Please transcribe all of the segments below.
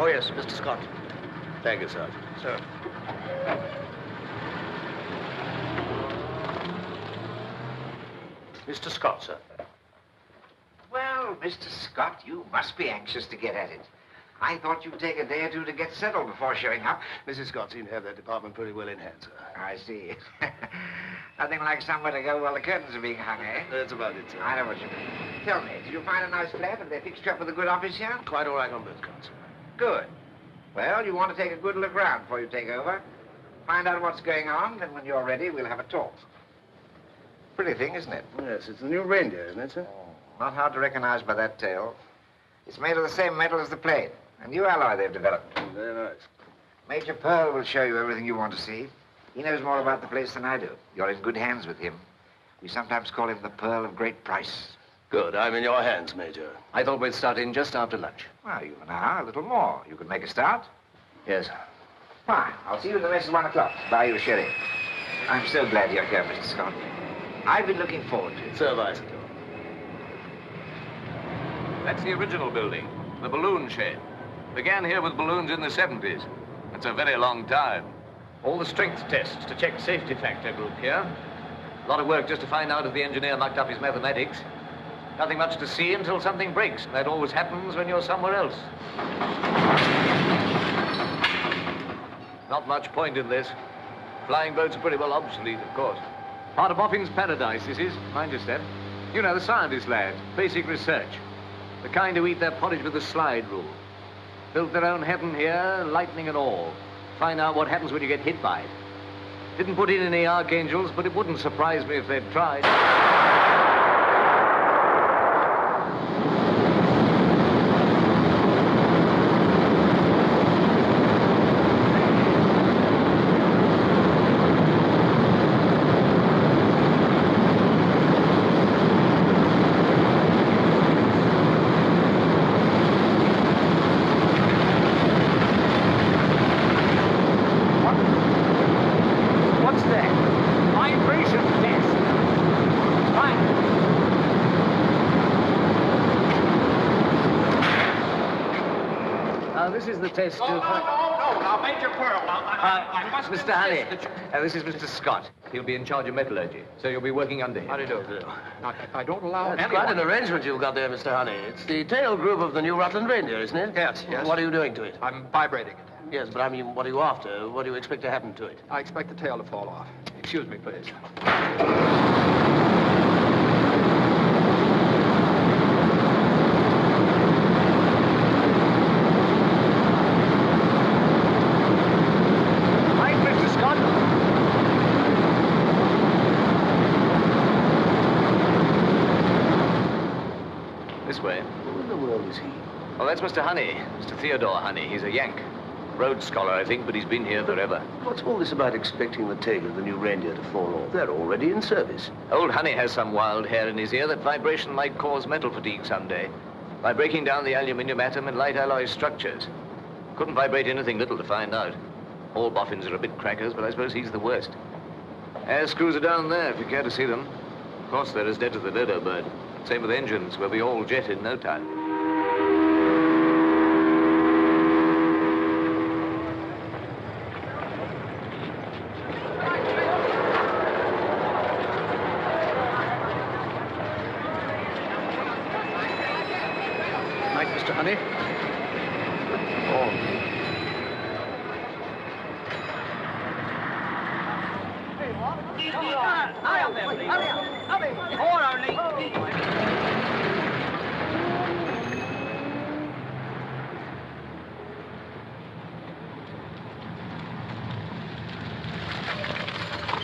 Oh, yes, Mr. Scott. Thank you, Sergeant. Sir. Mr. Scott, sir. Well, Mr. Scott, you must be anxious to get at it. I thought you'd take a day or two to get settled before showing up. Mrs. Scott seemed to have that department pretty well in hand, sir. I see. Nothing like somewhere to go while the curtains are being hung, eh? That's about it, sir. I know what you mean. Tell me, did you find a nice flat? Have they fixed you up with a good office here? Quite all right on both counts, sir. Good. Well, you want to take a good look round before you take over. Find out what's going on, then when you're ready, we'll have a talk. Pretty thing, isn't it? Yes, it's the new reindeer, isn't it, sir? Not hard to recognize by that tail. It's made of the same metal as the plane. A new alloy they've developed. Very nice. Major Pearl will show you everything you want to see. He knows more about the place than I do. You're in good hands with him. We sometimes call him the Pearl of Great Price. Good. I'm in your hands, Major. I thought we'd start in just after lunch. Well, you've an hour, a little more. You can make a start. Yes. Fine. I'll see you in the mess at 1 o'clock. Buy you a sherry. I'm so glad you're here, Mr. Scott. I've been looking forward to it. So have I, sir. That's the original building, the balloon shed. Began here with balloons in the 70s. It's a very long time. All the strength tests to check safety factor group here. A lot of work just to find out if the engineer mucked up his mathematics. Nothing much to see until something breaks. That always happens when you're somewhere else. Not much point in this. Flying boats are pretty well obsolete, of course. Part of Boffin's paradise, this is. Mind your step. You know, the scientist lads, basic research. The kind who eat their porridge with the slide rule. Built their own heaven here, lightning and all. Find out what happens when you get hit by it. Didn't put in any archangels, but it wouldn't surprise me if they'd tried. Test no, now, Major Pearl, I must Mr. Honey, this is Mr. Scott. He'll be in charge of metallurgy, so you'll be working under him. How do you do? I don't allow That's quite an arrangement you've got there, Mr. Honey. It's the tail group of the new Rutland Reindeer, isn't it? Yes, yes. What are you doing to it? I'm vibrating it. Yes, but I mean, what are you after? What do you expect to happen to it? I expect the tail to fall off. Excuse me, please. Well, that's Mr. Honey, Mr. Theodore Honey. He's a Yank. Rhodes Scholar, I think, but he's been here forever. What's all this about expecting the tail of the new reindeer to fall off? They're already in service. Old Honey has some wild hair in his ear that vibration might cause metal fatigue someday. By breaking down the aluminium atom in light alloy structures. Couldn't vibrate anything little to find out. All boffins are a bit crackers, but I suppose he's the worst. Air screws are down there, if you care to see them. Of course, they're as dead as the dodo bird. Same with engines, we'll be all jet in no time.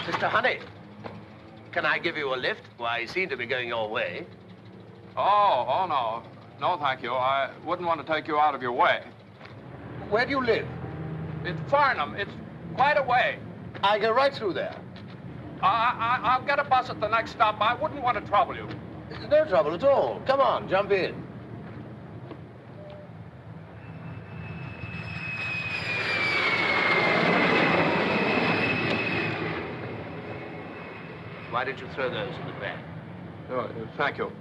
Mr. Honey, can I give you a lift? Why, I seem to be going your way. Oh, no. No, thank you. I wouldn't want to take you out of your way. Where do you live? It's Farnham. It's quite a way. I go right through there. I'll get a bus at the next stop. I wouldn't want to trouble you. There's no trouble at all. Come on, jump in. Why did you throw those in the bag? Oh, thank you.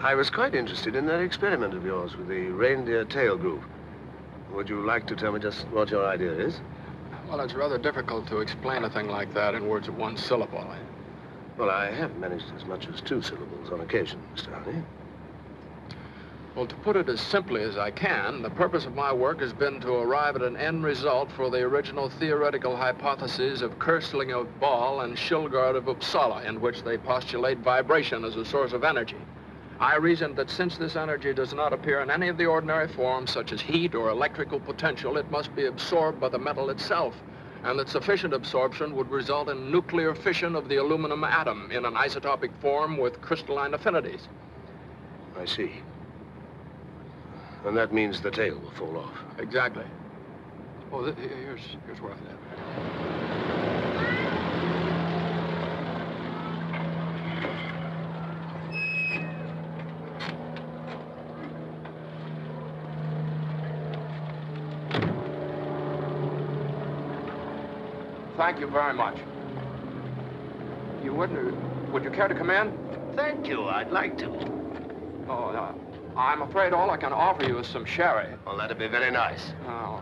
I was quite interested in that experiment of yours with the reindeer tail groove. Would you like to tell me just what your idea is? Well, it's rather difficult to explain a thing like that in words of one syllable. Well, I have managed as much as 2 syllables on occasion, Mr. Honey. Well, to put it as simply as I can, the purpose of my work has been to arrive at an end result for the original theoretical hypotheses of Kersling of Ball and Shulgard of Uppsala, in which they postulate vibration as a source of energy. I reasoned that since this energy does not appear in any of the ordinary forms, such as heat or electrical potential, it must be absorbed by the metal itself, and that sufficient absorption would result in nuclear fission of the aluminum atom in an isotopic form with crystalline affinities. I see. And that means the tail will fall off. Exactly. Oh, here's worth it. Thank you very much. Would you care to come in? Thank you. I'd like to. Oh, I'm afraid all I can offer you is some sherry. Well, that'd be very nice. Oh,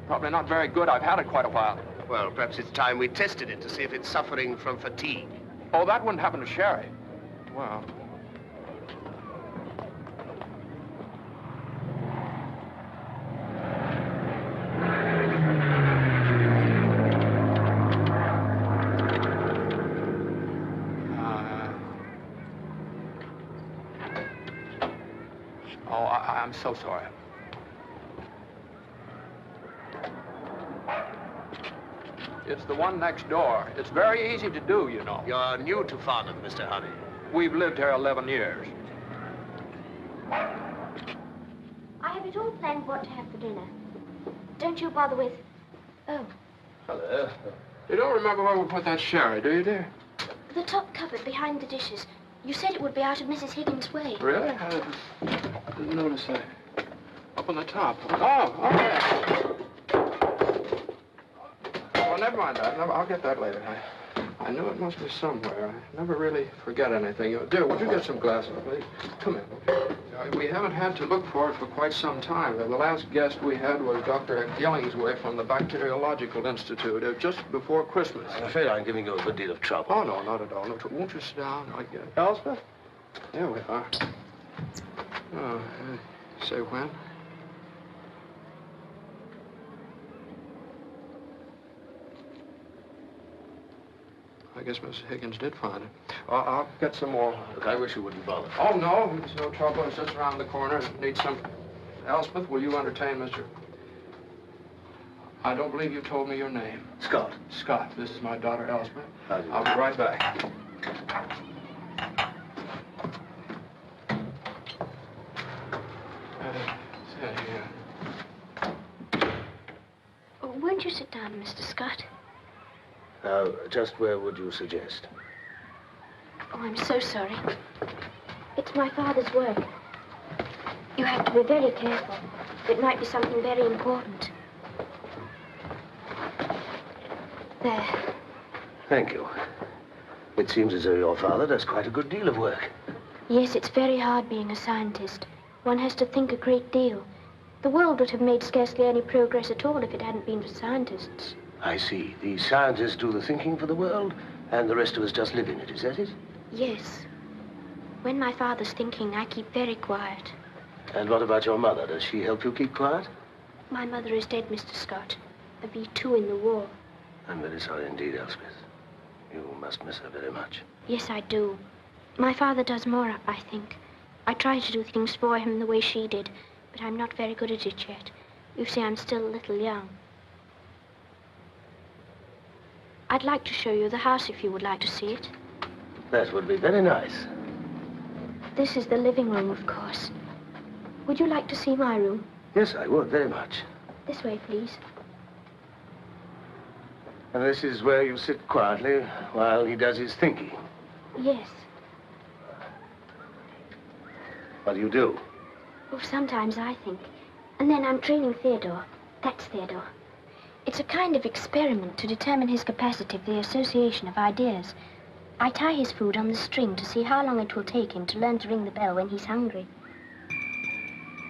probably not very good. I've had it quite a while. Well, perhaps it's time we tested it to see if it's suffering from fatigue. Oh, that wouldn't happen to sherry. Well... I'm so sorry. It's the one next door. It's very easy to do, you know. You're new to Farnham, Mr. Honey. We've lived here 11 years. I have it all planned what to have for dinner. Don't you bother with... Oh. Hello. You don't remember where we put that sherry, do you, dear? The top cupboard behind the dishes. You said it would be out of Mrs. Higgins' way. Really? I didn't notice that. Up on the top. Oh, okay. Well, never mind that. I'll get that later. I knew it must be somewhere. I never really forget anything. Dear, would you get some glasses, please? Come in. We haven't had to look for it for quite some time. The last guest we had was Dr. Gillingsway from the Bacteriological Institute, just before Christmas. I'm afraid I'm giving you a good deal of trouble. Oh, no, not at all. No, won't you sit down? Elspeth? There we are. Oh, say when? I guess Miss Higgins did find it. I'll get some more. Look, I wish you wouldn't bother. Oh, no, it's no trouble. It's just around the corner. Need some... Elspeth, will you entertain Mr... I don't believe you told me your name. Scott. Scott. This is my daughter, Elspeth. How do you I'll be right back. Won't you sit down, Mr. Scott? Now, just where would you suggest? Oh, I'm so sorry. It's my father's work. You have to be very careful. It might be something very important. There. Thank you. It seems as though your father does quite a good deal of work. Yes, it's very hard being a scientist. One has to think a great deal. The world would have made scarcely any progress at all if it hadn't been for scientists. I see. The scientists do the thinking for the world, and the rest of us just live in it. Is that it? Yes. When my father's thinking, I keep very quiet. And what about your mother? Does she help you keep quiet? My mother is dead, Mr. Scott. A V2 in the war. I'm very sorry indeed, Elspeth. You must miss her very much. Yes, I do. My father does more, I think. I try to do things for him the way she did, but I'm not very good at it yet. You see, I'm still a little young. I'd like to show you the house if you would like to see it. That would be very nice. This is the living room, of course. Would you like to see my room? Yes, I would, very much. This way, please. And this is where you sit quietly while he does his thinking? Yes. What do you do? Oh, sometimes I think. And then I'm training Theodore. That's Theodore. It's a kind of experiment to determine his capacity for the association of ideas. I tie his food on the string to see how long it will take him to learn to ring the bell when he's hungry.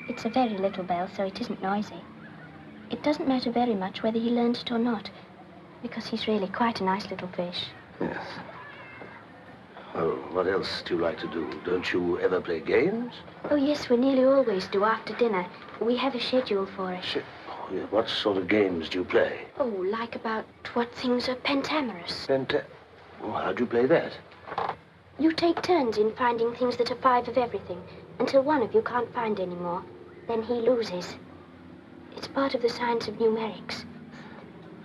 It's a very little bell, so it isn't noisy. It doesn't matter very much whether he learns it or not, because he's really quite a nice little fish. Yes. Well, what else do you like to do? Don't you ever play games? Oh, yes, we nearly always do after dinner. We have a schedule for it. Oh, yeah. What sort of games do you play? Oh, like about what things are pentamerous. Oh, how do you play that? You take turns in finding things that are 5 of everything, until one of you can't find any more. Then he loses. It's part of the science of numerics.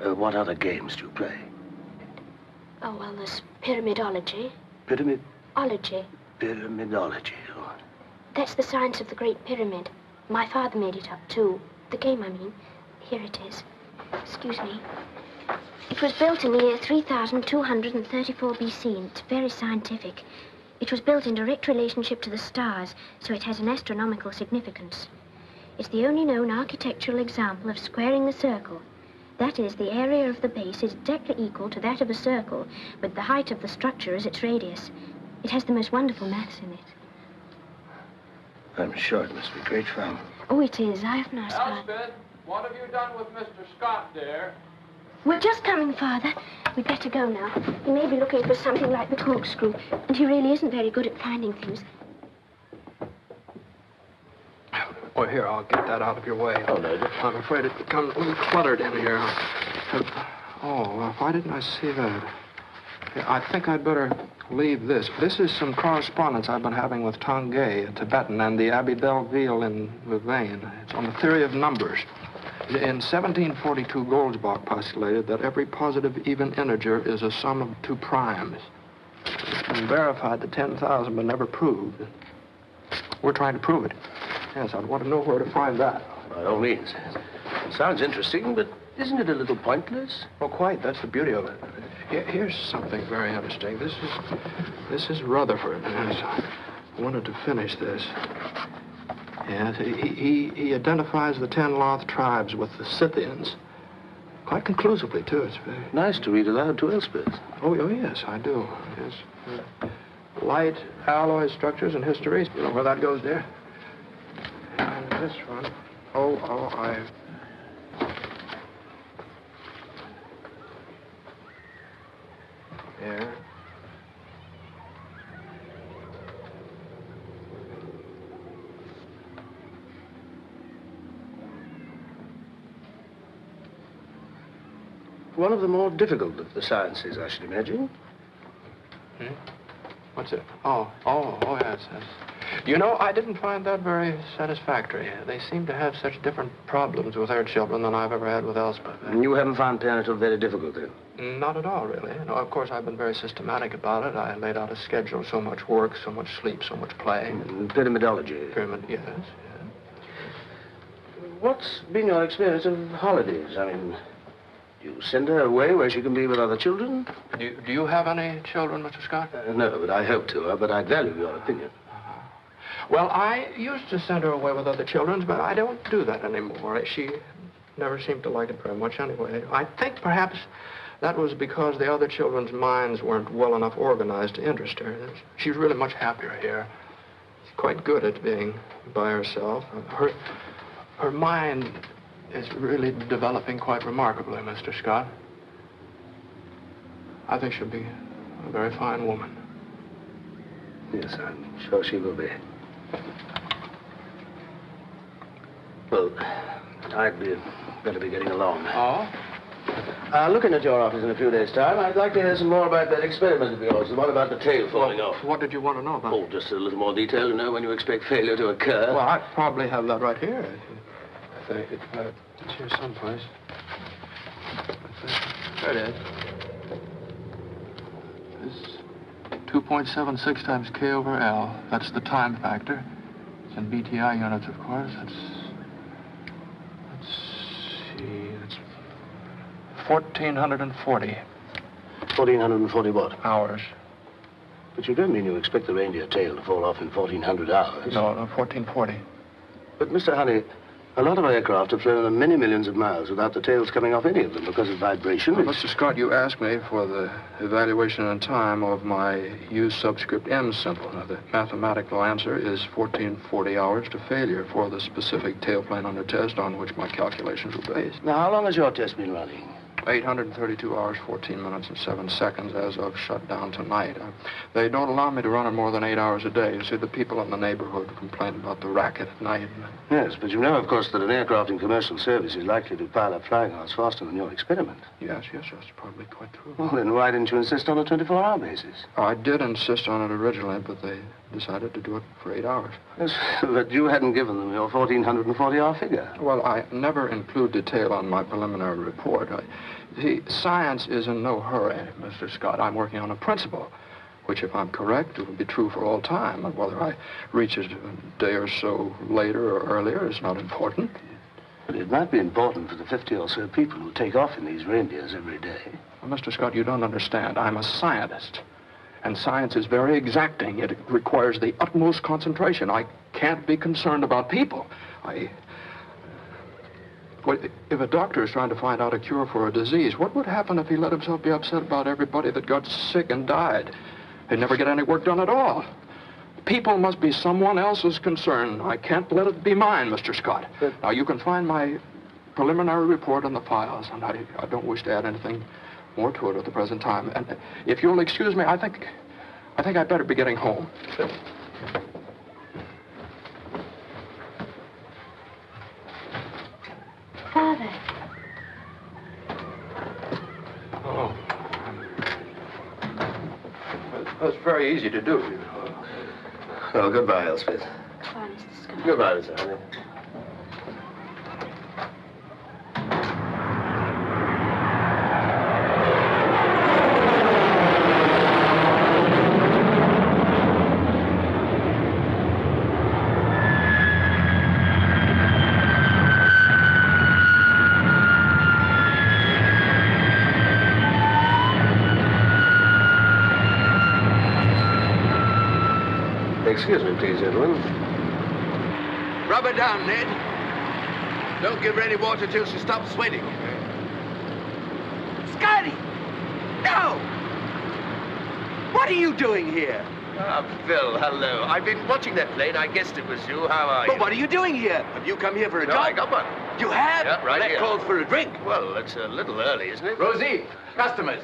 What other games do you play? Oh, well, there's pyramidology. Pyramidology. Oh. That's the science of the Great Pyramid. My father made it up, too. The game, I mean. Here it is. Excuse me. It was built in the year 3234 BC, and it's very scientific. It was built in direct relationship to the stars, so it has an astronomical significance. It's the only known architectural example of squaring the circle. That is, the area of the base is exactly equal to that of a circle, with the height of the structure as its radius. It has the most wonderful maths in it. I'm sure it must be great fun. Oh, it is. I have not started. Elspeth, what have you done with Mr. Scott, dear? We're just coming, Father. We'd better go now. He may be looking for something like the corkscrew, and he really isn't very good at finding things. Oh, here, I'll get that out of your way. Oh, no. I'm afraid it becomes a little cluttered in here. Why didn't I see that? I think I'd better leave this. This is some correspondence I've been having with Tongay, a Tibetan, and the Abbé Belleville in Louvain. It's on the theory of numbers. In 1742, Goldsbach postulated that every positive even integer is a sum of 2 primes. It's been verified to 10,000, but never proved. We're trying to prove it. Yes, I'd want to know where to find that. By all means. Sounds interesting, but isn't it a little pointless? Oh, quite. That's the beauty of it. Here's something very interesting. This is Rutherford. Yes, I wanted to finish this. Yes, he identifies the 10 Loth tribes with the Scythians. Quite conclusively, too. It's very nice to read aloud to Elspeth. Oh, yes, I do. Yes. Light alloy structures and histories. You know where that goes, dear? And this one. Here. One of the more difficult of the sciences, I should imagine. What's it? Oh, yes. You know, I didn't find that very satisfactory. They seem to have such different problems with their children than I've ever had with Elspeth. You haven't found parental very difficult, then? Not at all, really. No, of course, I've been very systematic about it. I laid out a schedule, so much work, so much sleep, so much play. Pyramidology. Yes. What's been your experience of holidays? I mean, do you send her away where she can be with other children? Do you have any children, Mr. Scott? No, but I hope to, but I'd value your opinion. Well, I used to send her away with other children, but I don't do that anymore. She never seemed to like it very much anyway. I think perhaps that was because the other children's minds weren't well enough organized to interest her. She's really much happier here. She's quite good at being by herself. Her mind is really developing quite remarkably, Mr. Scott. I think she'll be a very fine woman. Yes, I'm sure she will be. Well, I'd better be getting along. Oh? Looking at your office in a few days' time, I'd like to hear some more about that experiment of yours, the one about the tail falling off. What did you want to know about? Oh, just a little more detail, when you expect failure to occur. Well, I probably have that right here. I think it's here someplace. There it is. It's 2.76 times K over L. That's the time factor. It's in BTI units, of course. Let's see. It's 1,440. 1,440 what? Hours. But you don't mean you expect the reindeer tail to fall off in 1,400 hours? No, 1,440. But, Mr. Honey, A lot of aircraft have flown many millions of miles without the tails coming off any of them because of vibration. Well, Mr. Scott, you asked me for the evaluation in time of my U subscript M symbol. Now, the mathematical answer is 1440 hours to failure for the specific tailplane under test on which my calculations were based. Now, how long has your test been running? 832 hours, 14 minutes, and 7 seconds as of shutdown tonight. They don't allow me to run it more than 8 hours a day. You see, the people in the neighborhood complain about the racket at night. Yes, but you know, of course, that an aircraft in commercial service is likely to pile up flying hours faster than your experiment. Yes, that's probably quite true. Well, then why didn't you insist on a 24-hour basis? I did insist on it originally, but they decided to do it for 8 hours. Yes, but you hadn't given them your 1,440-hour figure. Well, I never include detail on my preliminary report. See, science is in no hurry, Mr. Scott. I'm working on a principle, which, if I'm correct, it will be true for all time. And whether I reach it a day or so later or earlier is not important. But it might be important for the 50 or so people who take off in these reindeers every day. Well, Mr. Scott, you don't understand. I'm a scientist. And science is very exacting. It requires the utmost concentration. I can't be concerned about people. If a doctor is trying to find out a cure for a disease, what would happen if he let himself be upset about everybody that got sick and died? He'd never get any work done at all. People must be someone else's concern. I can't let it be mine, Mr. Scott. Now, you can find my preliminary report in the files, and I don't wish to add anything more to it at the present time. And if you'll excuse me, I think I'd better be getting home. Father. Oh. That's very easy to do, you know. Oh, goodbye, Elspeth. Goodbye, Mr. Scott. Goodbye, Mr. Honey. Excuse me, please, gentlemen. Rub her down, Ned. Don't give her any water till she stops sweating. Scotty! No! What are you doing here? Ah, Phil, hello. I've been watching that plane. I guessed it was you. How are you? But what are you doing here? Have you come here for a No, job? I got one. You have? Yeah, right Well, that here. calls for a drink. Well, it's a little early, isn't it? Rosie, customers.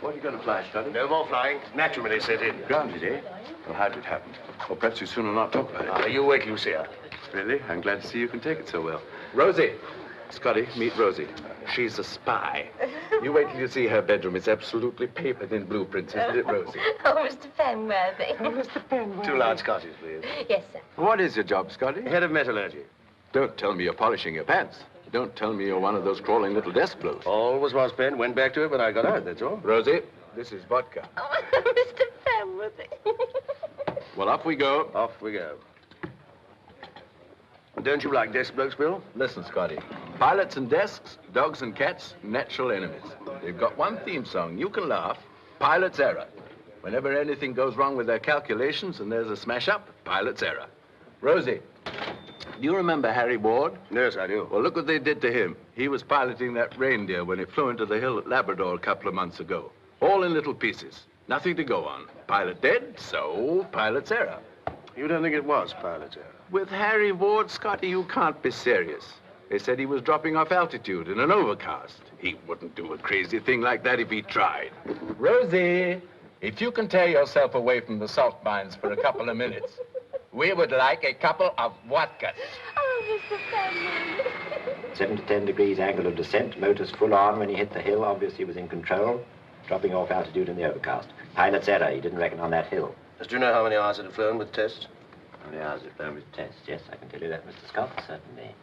What are you going to fly, Scotty? No more flying. Matrimony set in. Grounded, eh? Well, how did it happen? Or perhaps you'd sooner not talk about it. You wait till you see her. Really? I'm glad to see you can take it so well. Rosie. Scotty, meet Rosie. She's a spy. You wait till you see her bedroom. It's absolutely papered in blueprints, isn't it, Rosie? Oh, Mr. Penworthy. Mr. Penworthy. 2 large scotches, please. Yes, sir. What is your job, Scotty? Head of metallurgy. Don't tell me you're polishing your pants. Don't tell me you're one of those crawling little desk blows. Always was, Ben. Went back to it when I got out, that's all. Rosie, this is vodka. Oh, Mr. Penworthy. Well, off we go. Off we go. Don't you like desk blokes, Bill? Listen, Scotty. Pilots and desks, dogs and cats, natural enemies. They've got one theme song. You can laugh. Pilot's error. Whenever anything goes wrong with their calculations and there's a smash-up, pilot's error. Rosie, do you remember Harry Ward? Yes, I do. Well, look what they did to him. He was piloting that reindeer when it flew into the hill at Labrador a couple of months ago. All in little pieces. Nothing to go on. Pilot dead, so pilot's error. You don't think it was pilot's error? With Harry Ward, Scotty, you can't be serious. They said he was dropping off altitude in an overcast. He wouldn't do a crazy thing like that if he tried. Rosie, if you can tear yourself away from the salt mines for a couple of minutes, we would like a couple of vodkas. Oh, Mr. Penworthy. 7 to 10 degrees angle of descent. Motors full on when he hit the hill. Obviously was in control. Dropping off altitude in the overcast. Pilot's error. He didn't reckon on that hill. Do you know how many hours it had flown with tests? How many hours it flown with tests? Yes, I can tell you that, Mr. Scott, certainly.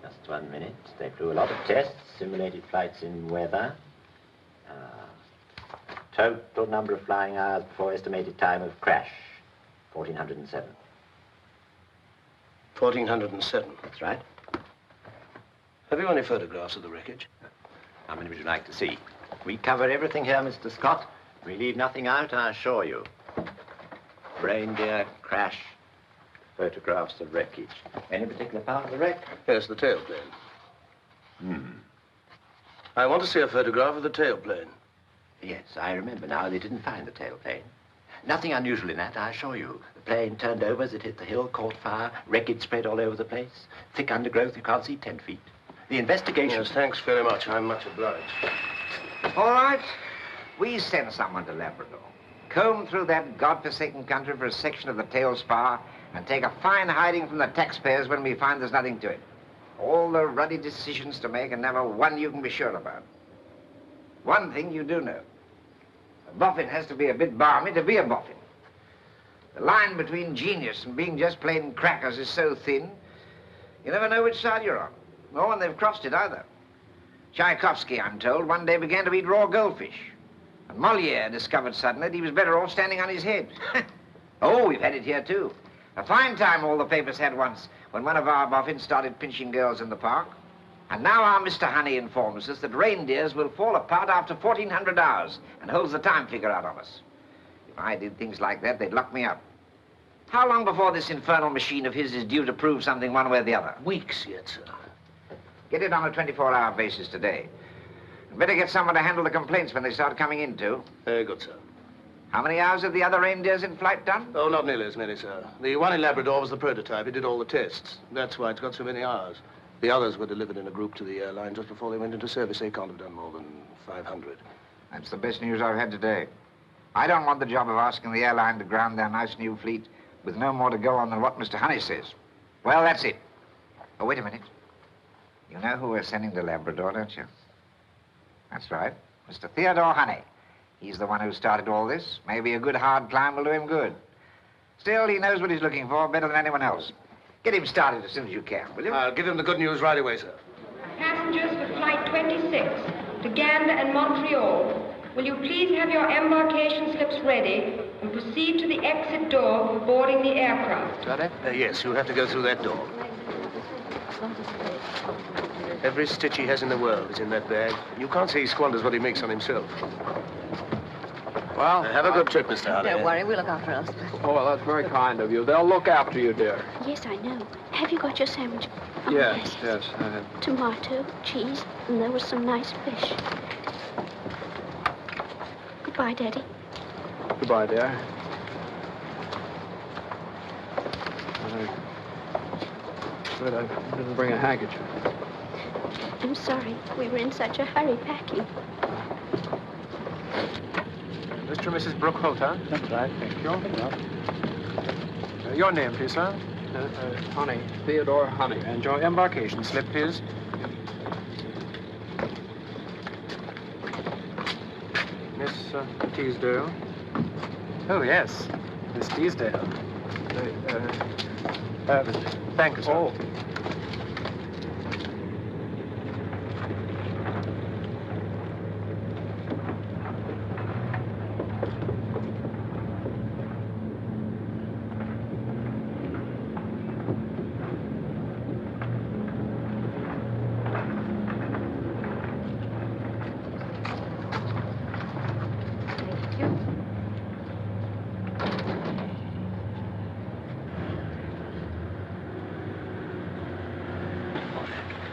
Just 1 minute. They flew a lot of tests, simulated flights in weather. Total number of flying hours before estimated time of crash, 1407. 1407. That's right. Have you any photographs of the wreckage? How many would you like to see? We cover everything here, Mr. Scott. We leave nothing out, I assure you. Reindeer crash, Photographs of wreckage. Any particular part of the wreck? Yes, the tailplane. I want to see a photograph of the tailplane. Yes, I remember now. They didn't find the tailplane. Nothing unusual in that, I assure you. The plane turned over as it hit the hill, caught fire, wreckage spread all over the place. Thick undergrowth, you can't see 10 feet. The investigation... Yes, thanks very much. I'm much obliged. All right. We send someone to Labrador. Comb through that godforsaken country for a section of the tail spar and take a fine hiding from the taxpayers when we find there's nothing to it. All the ruddy decisions to make and never one you can be sure about. One thing you do know. A boffin has to be a bit balmy to be a boffin. The line between genius and being just plain crackers is so thin, you never know which side you're on. Nor when they've crossed it either. Tchaikovsky, I'm told, one day began to eat raw goldfish. And Moliere discovered suddenly that he was better off standing on his head. Oh, we've had it here, too. A fine time all the papers had once when one of our boffins started pinching girls in the park. And now our Mr. Honey informs us that reindeers will fall apart after 1,400 hours and holds the time figure out on us. If I did things like that, they'd lock me up. How long before this infernal machine of his is due to prove something one way or the other? Weeks yet, sir. Get it on a 24-hour basis today. And better get someone to handle the complaints when they start coming in, too. Very good, sir. How many hours have the other reindeers in flight done? Oh, not nearly as many, sir. The one in Labrador was the prototype. He did all the tests. That's why it's got so many hours. The others were delivered in a group to the airline just before they went into service. They can't have done more than 500. That's the best news I've had today. I don't want the job of asking the airline to ground their nice new fleet with no more to go on than what Mr. Honey says. Well, that's it. Oh, wait a minute. You know who we're sending to Labrador, don't you? That's right. Mr. Theodore Honey. He's the one who started all this. Maybe a good hard climb will do him good. Still, he knows what he's looking for better than anyone else. Get him started as soon as you can, will you? I'll give him the good news right away, sir. Passengers for Flight 26 to Gander and Montreal, will you please have your embarkation slips ready and proceed to the exit door for boarding the aircraft? Got it? Yes, you'll have to go through that door. Every stitch he has in the world is in that bag. You can't say he squanders what he makes on himself. Well, have a good trip, Mr. Honey. Don't worry, we'll look after Elspeth. Oh, well, that's very kind of you. They'll look after you, dear. Yes, I know. Have you got your sandwich? Oh, Yes, I have. Tomato, cheese, and there was some nice fish. Goodbye, Daddy. Goodbye, dear. Good, I didn't bring a handkerchief. I'm sorry. We were in such a hurry packing. Mr. and Mrs. Brookholt, huh? That's right, thank you. Your name, please, sir? Honey, Theodore Honey. And your embarkation slip, please. Miss Teasdale? Oh, yes. Miss Teasdale. Thank you, sir. Oh.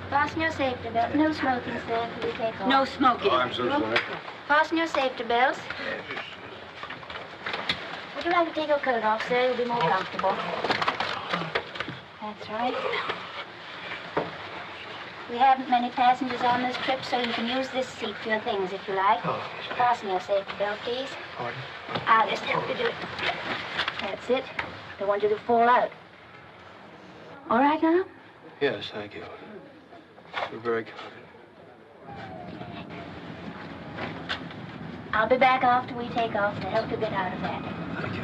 Fasten your safety belt. No smoking, sir, until we take off. No smoking. Oh, I'm so sorry. Fasten your safety belts. Would you like to take your coat off, sir? You'll be more comfortable. That's right. We haven't many passengers on this trip, so you can use this seat for your things if you like. Fasten your safety belt, please. I'll just help you do it. That's it. Don't want you to fall out. All right now? Yes, thank you. You're very kind. I'll be back after we take off to help you get out of that. Thank you.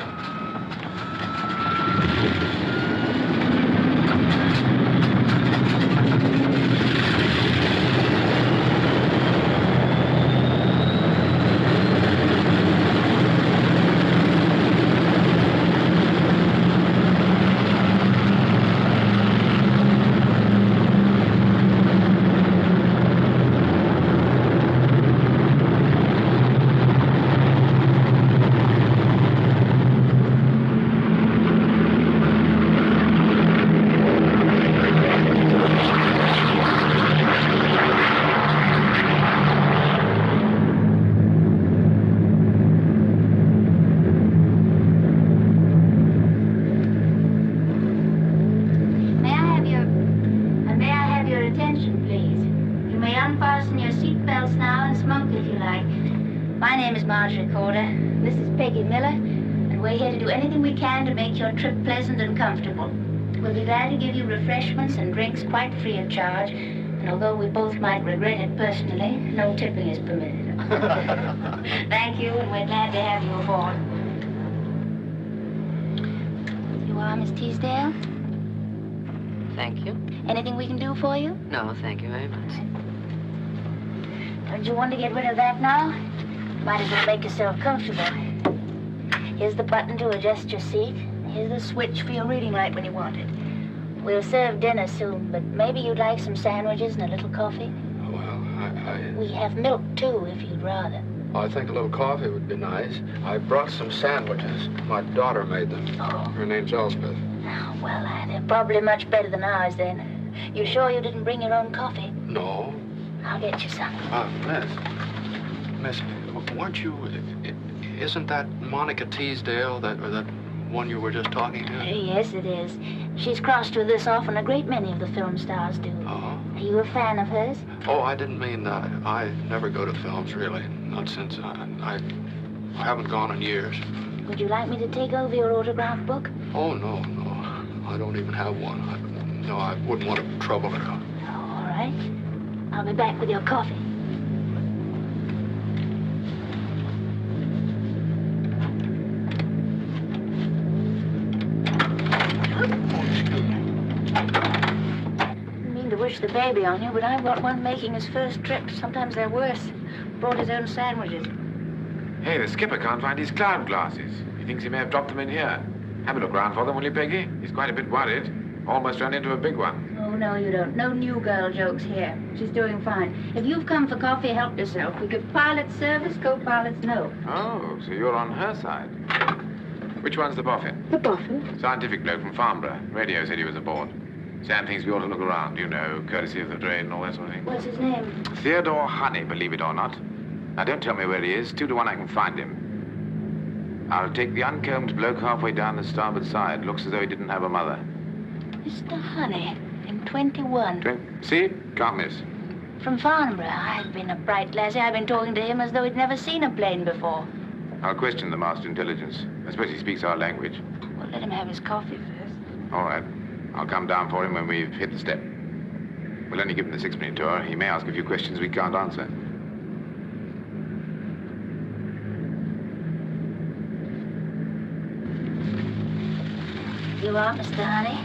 My name is Marjorie Corder. This is Peggy Miller, and we're here to do anything we can to make your trip pleasant and comfortable. We'll be glad to give you refreshments and drinks quite free of charge, and although we both might regret it personally, no tipping is permitted. Thank you, and we're glad to have you aboard. You are Miss Teasdale? Thank you. Anything we can do for you? No, thank you very much. Don't you want to get rid of that now? Might as well make yourself comfortable. Here's the button to adjust your seat. Here's the switch for your reading light when you want it. We'll serve dinner soon, but maybe you'd like some sandwiches and a little coffee? Well, We have milk, too, if you'd rather. I think a little coffee would be nice. I brought some sandwiches. My daughter made them. Oh. Her name's Elspeth. Well, they're probably much better than ours, then. You sure you didn't bring your own coffee? No. I'll get you some. Miss, weren't you... Isn't that Monica Teasdale, that one you were just talking to? Yes, it is. She's crossed with us often. A great many of the film stars do. Oh? Are you a fan of hers? Oh, I didn't mean that. I never go to films, really. Not since I haven't gone in years. Would you like me to take over your autograph book? Oh, no. I don't even have one. I wouldn't want to trouble her. All right. I'll be back with your coffee. Didn't mean to wish the baby on you, but I've got one making his first trip. Sometimes they're worse. Brought his own sandwiches. Hey, the skipper can't find his cloud glasses. He thinks he may have dropped them in here. Have a look round for them, will you, Peggy? He's quite a bit worried. Almost ran into a big one. Oh, no, you don't. No new girl jokes here. She's doing fine. If you've come for coffee, help yourself. We give pilots service, co-pilots no. Oh, so you're on her side. Which one's the boffin? The boffin? Scientific bloke from Farnborough. Radio said he was aboard. Sam thinks we ought to look around, you know, courtesy of the trade and all that sort of thing. What's his name? Theodore Honey, believe it or not. Now, don't tell me where he is. 2 to 1 I can find him. I'll take the uncombed bloke halfway down the starboard side. Looks as though he didn't have a mother. Mr. Honey, in 21. See? Can't miss. From Farnborough. I've been a bright lassie. I've been talking to him as though he'd never seen a plane before. I'll question the master intelligence. I suppose he speaks our language. Well, let him have his coffee first. All right. I'll come down for him when we've hit the step. We'll only give him the 6-minute tour. He may ask a few questions we can't answer. You are, Mr. Honey?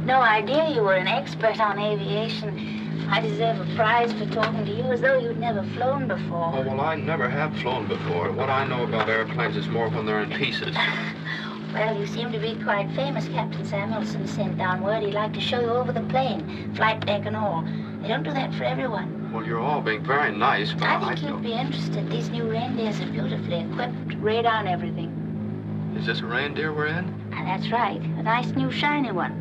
No idea you were an expert on aviation. I deserve a prize for talking to you as though you'd never flown before. Oh, well, I never have flown before. What I know about airplanes is more when they're in pieces. Well, you seem to be quite famous. Captain Samuelson sent down word he'd like to show you over the plane, flight deck and all. They don't do that for everyone. Well, you're all being very nice, but I think you'd be interested. These new reindeers are beautifully equipped, radar and everything. Is this a reindeer we're in? That's right. A nice new shiny one.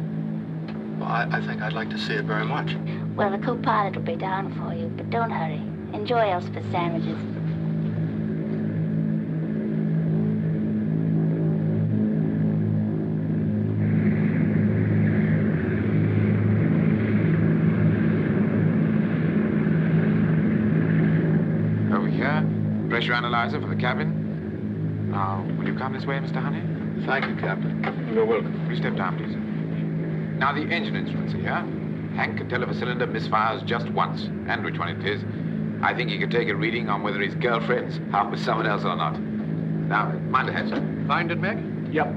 Well, I think I'd like to see it very much. Well, the co-pilot will be down for you, but don't hurry. Enjoy Elspeth sandwiches. Over here. Pressure analyzer for the cabin. Now, will you come this way, Mr. Honey? Thank you, Captain. You're welcome. Will you step down, please? Now, the engine instruments here. Hank can tell if a cylinder misfires just once, and which one it is. I think he could take a reading on whether his girlfriend's out with someone else or not. Now, mind ahead, sir. Find it, Meg? Yep.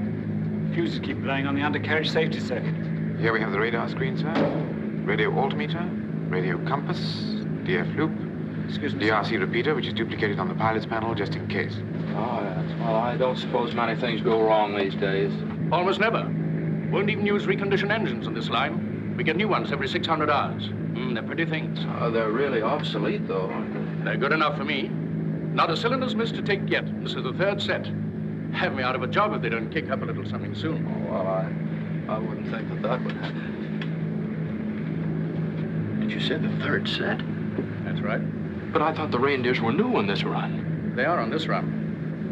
Fuses keep blowing on the undercarriage safety circuit. Here we have the radar screen, sir. Radio altimeter, radio compass, DF loop. Excuse me. DRC repeater, which is duplicated on the pilot's panel just in case. Oh, yes. Well, I don't suppose many things go wrong these days. Almost never. Won't even use reconditioned engines on this line. We get new ones every 600 hours. They're pretty things. They're really obsolete, though. They're good enough for me. Not a cylinder's missed to take yet. This is the 3rd set. Have me out of a job if they don't kick up a little something soon. Oh, well, I wouldn't think that would happen. Did you say the 3rd set? That's right. But I thought the reindeers were new on this run. They are on this run.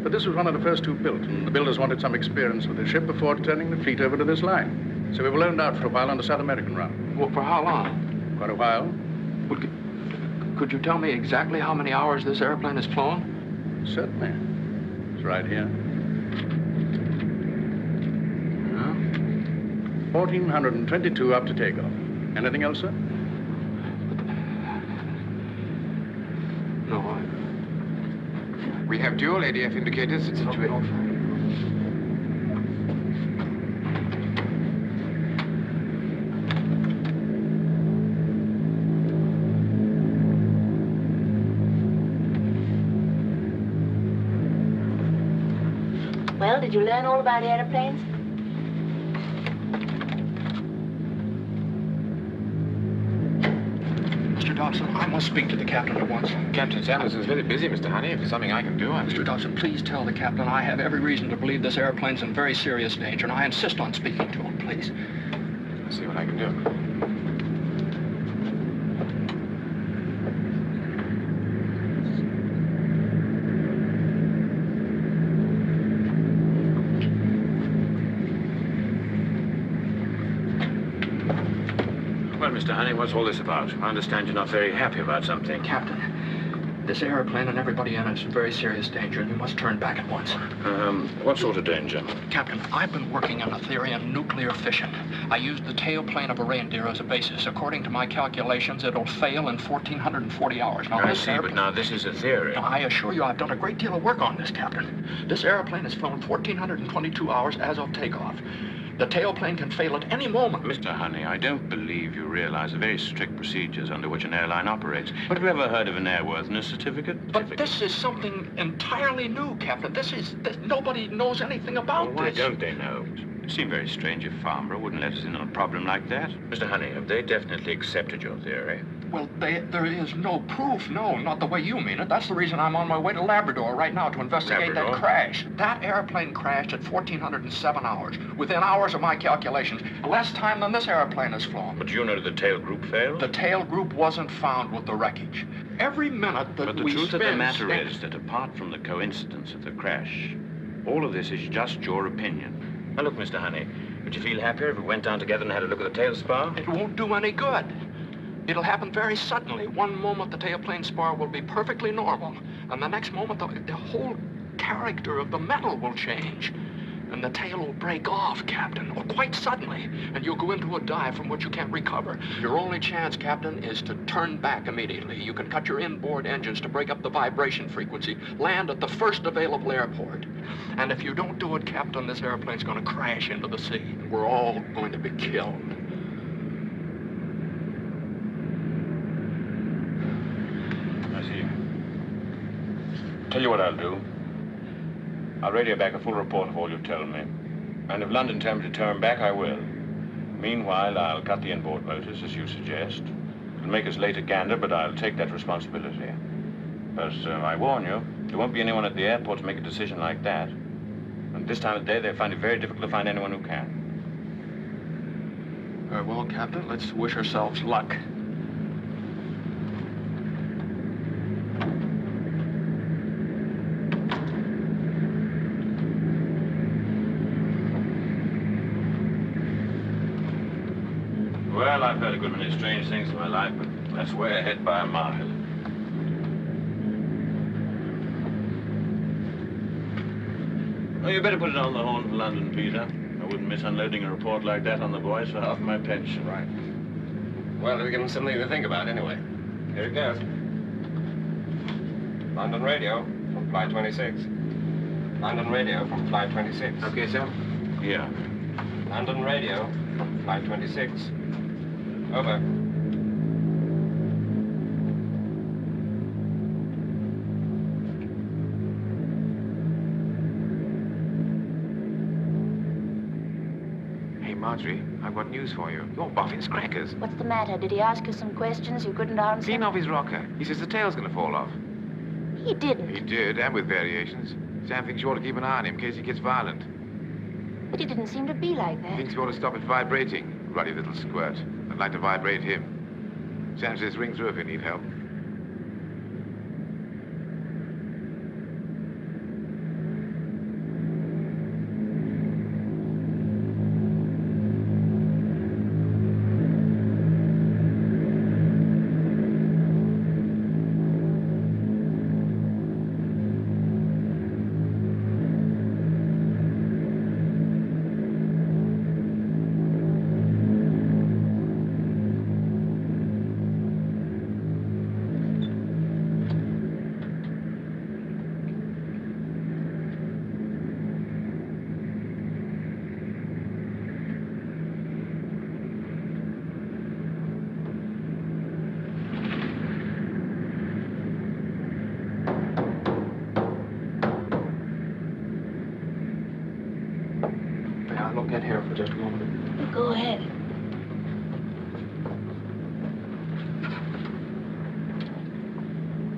But this was one of the first 2 built, and the builders wanted some experience with the ship before turning the fleet over to this line. So we were loaned out for a while on the South American run. Well, for how long? Quite a while. Well, could you tell me exactly how many hours this airplane has flown? Certainly. It's right here. 1422 up to takeoff. Anything else, sir? No, We have dual ADF indicators at situation. Well, did you learn all about airplanes? Mr. Dodson, I must speak to the captain at once. Captain Sanderson's very busy, Mr. Honey. If there's something I can do, Mr. Dodson, please tell the captain I have every reason to believe this airplane's in very serious danger, and I insist on speaking to him, please. I'll see what I can do. Well, Mr. Honey, what's all this about? I understand you're not very happy about something. Captain, this airplane and everybody in it is in very serious danger, and you must turn back at once. What sort of danger? Captain, I've been working on a theory on nuclear fission. I used the tailplane of a reindeer as a basis. According to my calculations, it'll fail in 1,440 hours. Now, I see, but now this is a theory. Now, I assure you I've done a great deal of work on this, Captain. This airplane has flown 1,422 hours as of takeoff. The tailplane can fail at any moment. Mr. Honey, I don't believe you realize the very strict procedures under which an airline operates. Have you ever heard of an airworthiness certificate? But this is something entirely new, Captain. Nobody knows anything about Why this. don't they know? It seemed very strange if Farnborough wouldn't let us in on a problem like that. Mr. Honey, have they definitely accepted your theory? Well, there is no proof. No, not the way you mean it. That's the reason I'm on my way to Labrador right now to investigate that Labrador? crash. That airplane crashed at 1,407 hours. Within hours of my calculations. Less time than this airplane has flown. But you know the tail group failed? The tail group wasn't found with the wreckage. Every minute that But the we truth of the spend matter is that apart from the coincidence of the crash, all of this is just your opinion. Now look, Mr. Honey, would you feel happier if we went down together and had a look at the tail spar? It won't do any good. It'll happen very suddenly. One moment the tailplane spar will be perfectly normal, and the next moment the whole character of the metal will change. And the tail will break off, Captain, or quite suddenly, and you'll go into a dive from which you can't recover. Your only chance, Captain, is to turn back immediately. You can cut your inboard engines to break up the vibration frequency, land at the first available airport. And if you don't do it, Captain, this airplane's going to crash into the sea, and we're all going to be killed. I see. Tell you what I'll do. I'll radio back a full report of all you tell me. And if London tells me to turn back, I will. Meanwhile, I'll cut the inboard motors, as you suggest. It'll make us late at Gander, but I'll take that responsibility. But I warn you, there won't be anyone at the airport to make a decision like that. And this time of day, they find it very difficult to find anyone who can. Very well, Captain. Let's wish ourselves luck. Well, I've heard a good many strange things in my life, but that's way ahead by a mile. Oh, you better put it on the horn for London, Peter. I wouldn't miss unloading a report like that on the boys for half my pension. Right. Well, we give them something to think about anyway. Here it goes. London radio from Flight 26. London radio from Flight 26. Okay, sir. Yeah. London radio from Flight 26. Over. Hey, Marjorie, I've got news for you. Your boffin's crackers. What's the matter? Did he ask you some questions you couldn't answer? Clean off his rocker. He says the tail's going to fall off. He didn't. He did, and with variations. Sam thinks you ought to keep an eye on him in case he gets violent. But he didn't seem to be like that. Thinks you ought to stop it vibrating. Ruddy little squirt. I'd like to vibrate him. Sam says ring through if you need help. just a moment. Well, go ahead.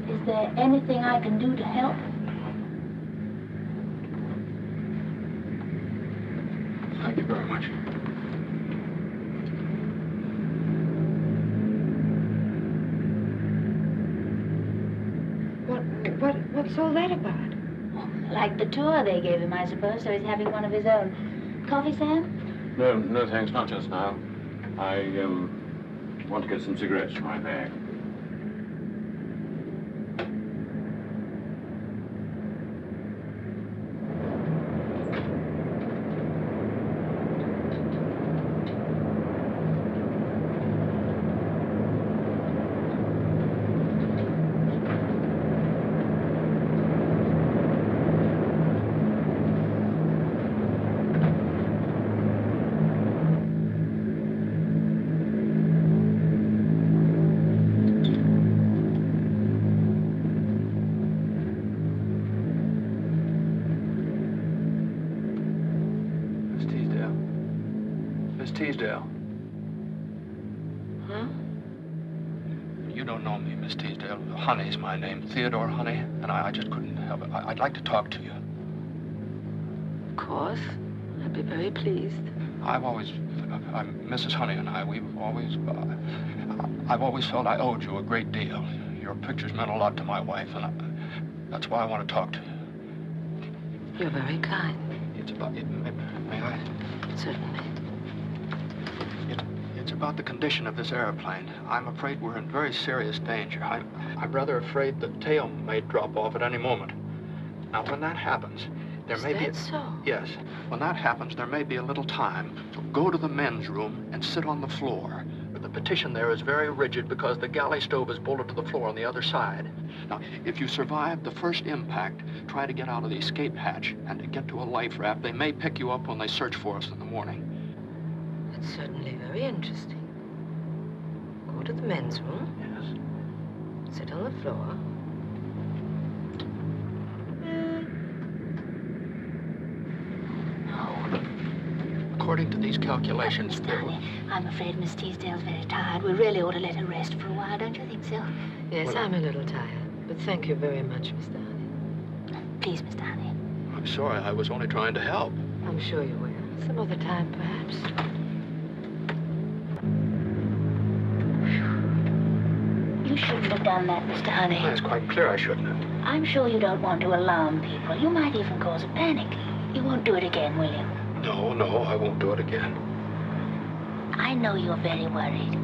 Is there anything I can do to help? Thank you very much. What's all that about? Like the tour they gave him, I suppose, so he's having one of his own. Coffee, Sam? No, thanks, not just now. I want to get some cigarettes from my bag. Teasdale. Huh? You don't know me, Miss Teasdale. Honey's my name, Theodore Honey, and I just couldn't help it. I'd like to talk to you. Of course. I'd be very pleased. Mrs. Honey and I, I've always felt I owed you a great deal. Your pictures meant a lot to my wife, and that's why I want to talk to you. You're very kind. It's about, may I? Certainly. It's about the condition of this airplane. I'm afraid we're in very serious danger. I'm rather afraid the tail may drop off at any moment. Now, when that happens, there may be... Is that so? Yes. When that happens, there may be a little time. So go to the men's room and sit on the floor. The petition there is very rigid because the galley stove is bolted to the floor on the other side. Now, if you survive the first impact, try to get out of the escape hatch and to get to a life raft. They may pick you up when they search for us in the morning. That's certainly very interesting. Go to the men's room. Yes. Sit on the floor. According to these calculations, I'm afraid Miss Teasdale's very tired. We really ought to let her rest for a while, don't you think so? Yes, I'm a little tired, but thank you very much, Mr. Honey. Please, Mr. Honey. I'm sorry, I was only trying to help. I'm sure you will. Some other time, perhaps. You shouldn't have done that, Mr. Honey. It's quite clear I shouldn't have. I'm sure you don't want to alarm people. You might even cause a panic. You won't do it again, will you? No, I won't do it again. I know you're very worried.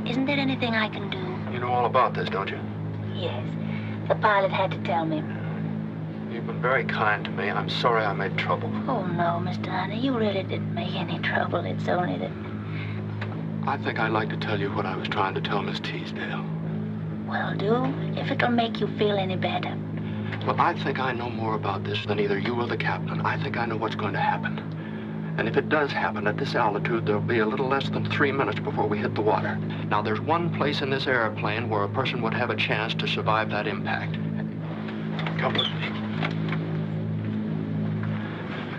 Isn't there anything I can do? You know all about this, don't you? Yes. The pilot had to tell me. You've been very kind to me. I'm sorry I made trouble. Oh, no, Mr. Honey. You really didn't make any trouble. It's only that... I think I'd like to tell you what I was trying to tell Miss Teasdale. Well, do, if it'll make you feel any better. Well, I think I know more about this than either you or the captain. I think I know what's going to happen. And if it does happen at this altitude, there'll be a little less than 3 minutes before we hit the water. Now, there's one place in this airplane where a person would have a chance to survive that impact. Come with me.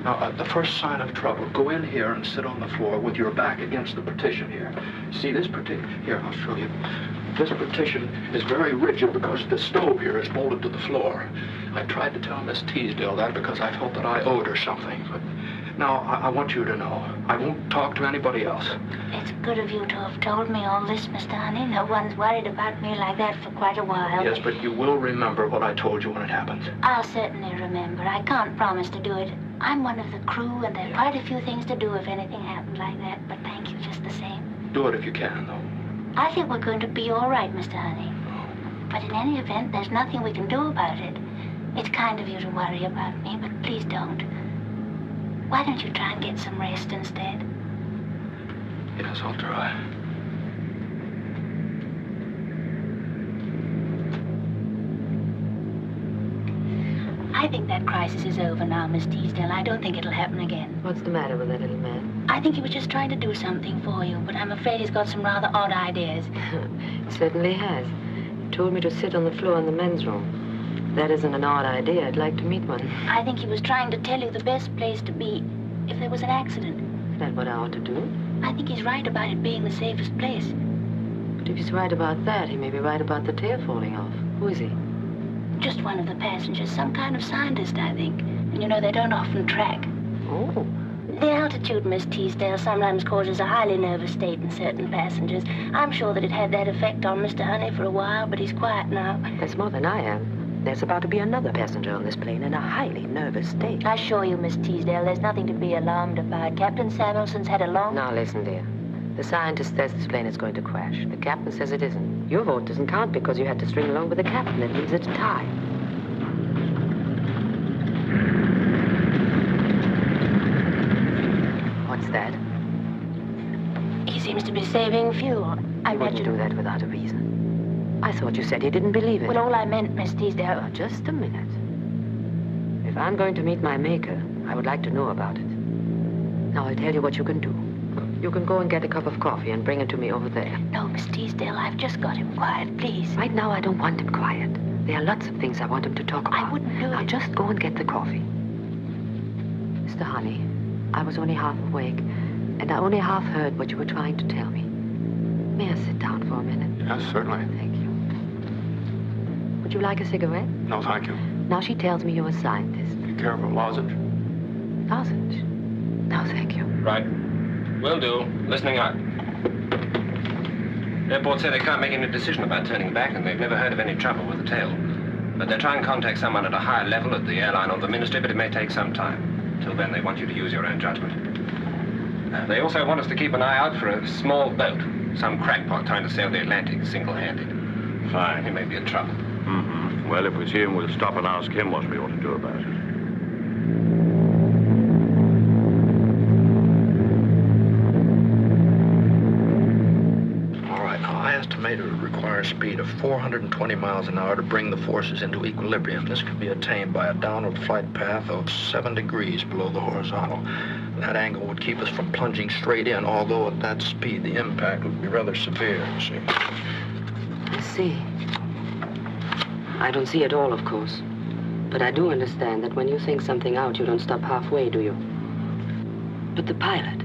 Now, at the first sign of trouble, go in here and sit on the floor with your back against the partition here. See this partition? Here, I'll show you. This partition is very rigid because the stove here is bolted to the floor. I tried to tell Miss Teasdale that because I felt that I owed her something. But now, I want you to know, I won't talk to anybody else. It's good of you to have told me all this, Mr. Honey. No one's worried about me like that for quite a while. Yes, but you will remember what I told you when it happens. I'll certainly remember. I can't promise to do it. I'm one of the crew, and there are quite a few things to do if anything happened like that. But thank you just the same. Do it if you can, though. I think we're going to be all right, Mr. Honey. But in any event, there's nothing we can do about it. It's kind of you to worry about me, but please don't. Why don't you try and get some rest instead? Yes, I'll try. I think that crisis is over now, Miss Teasdale. I don't think it'll happen again. What's the matter with that little man? I think he was just trying to do something for you, but I'm afraid he's got some rather odd ideas. He certainly has. He told me to sit on the floor in the men's room. That isn't an odd idea. I'd like to meet one. I think he was trying to tell you the best place to be if there was an accident. That's what I ought to do. I think he's right about it being the safest place. But if he's right about that, he may be right about the tail falling off. Who is he? Just one of the passengers, some kind of scientist, I think. And you know, they don't often track. Oh. The altitude, Miss Teasdale, sometimes causes a highly nervous state in certain passengers. I'm sure that it had that effect on Mr. Honey for a while, but he's quiet now. That's more than I am. There's about to be another passenger on this plane in a highly nervous state. I assure you, Miss Teasdale, there's nothing to be alarmed about. Captain Samuelson's had a long... Now, listen, dear. The scientist says this plane is going to crash. The captain says it isn't. Your vote doesn't count because you had to string along with the captain. It means it's a tie. What's that? He seems to be saving fuel. I wouldn't do that without a reason. I thought you said he didn't believe it. Well, all I meant, Miss Teasdale... Now, just a minute. If I'm going to meet my maker, I would like to know about it. Now, I'll tell you what you can do. You can go and get a cup of coffee and bring it to me over there. No, Miss Teasdale, I've just got him quiet, please. Right now, I don't want him quiet. There are lots of things I want him to talk about. I wouldn't do it. Now, just go and get the coffee. Mr. Honey, I was only half awake, and I only half heard what you were trying to tell me. May I sit down for a minute? Yes, certainly. Thank you. Would you like a cigarette? No, thank you. Now she tells me you're a scientist. Be careful, lozenge. Lozenge? No, thank you. Right. Will do. Listening up. Airport say they can't make any decision about turning back, and they've never heard of any trouble with the tail. But they'll try and contact someone at a higher level at the airline or the ministry, but it may take some time. Till then, they want you to use your own judgment. They also want us to keep an eye out for a small boat. Some crackpot trying to sail the Atlantic single-handed. Fine. He may be in trouble. Mm-hmm. Well, if we see him, we'll stop and ask him what we ought to do about it. All right, now I estimate it would require a speed of 420 miles an hour to bring the forces into equilibrium. This could be attained by a downward flight path of 7 degrees below the horizontal. That angle would keep us from plunging straight in, although at that speed the impact would be rather severe, you see. I see. I don't see it all, of course. But I do understand that when you think something out, you don't stop halfway, do you? But the pilot,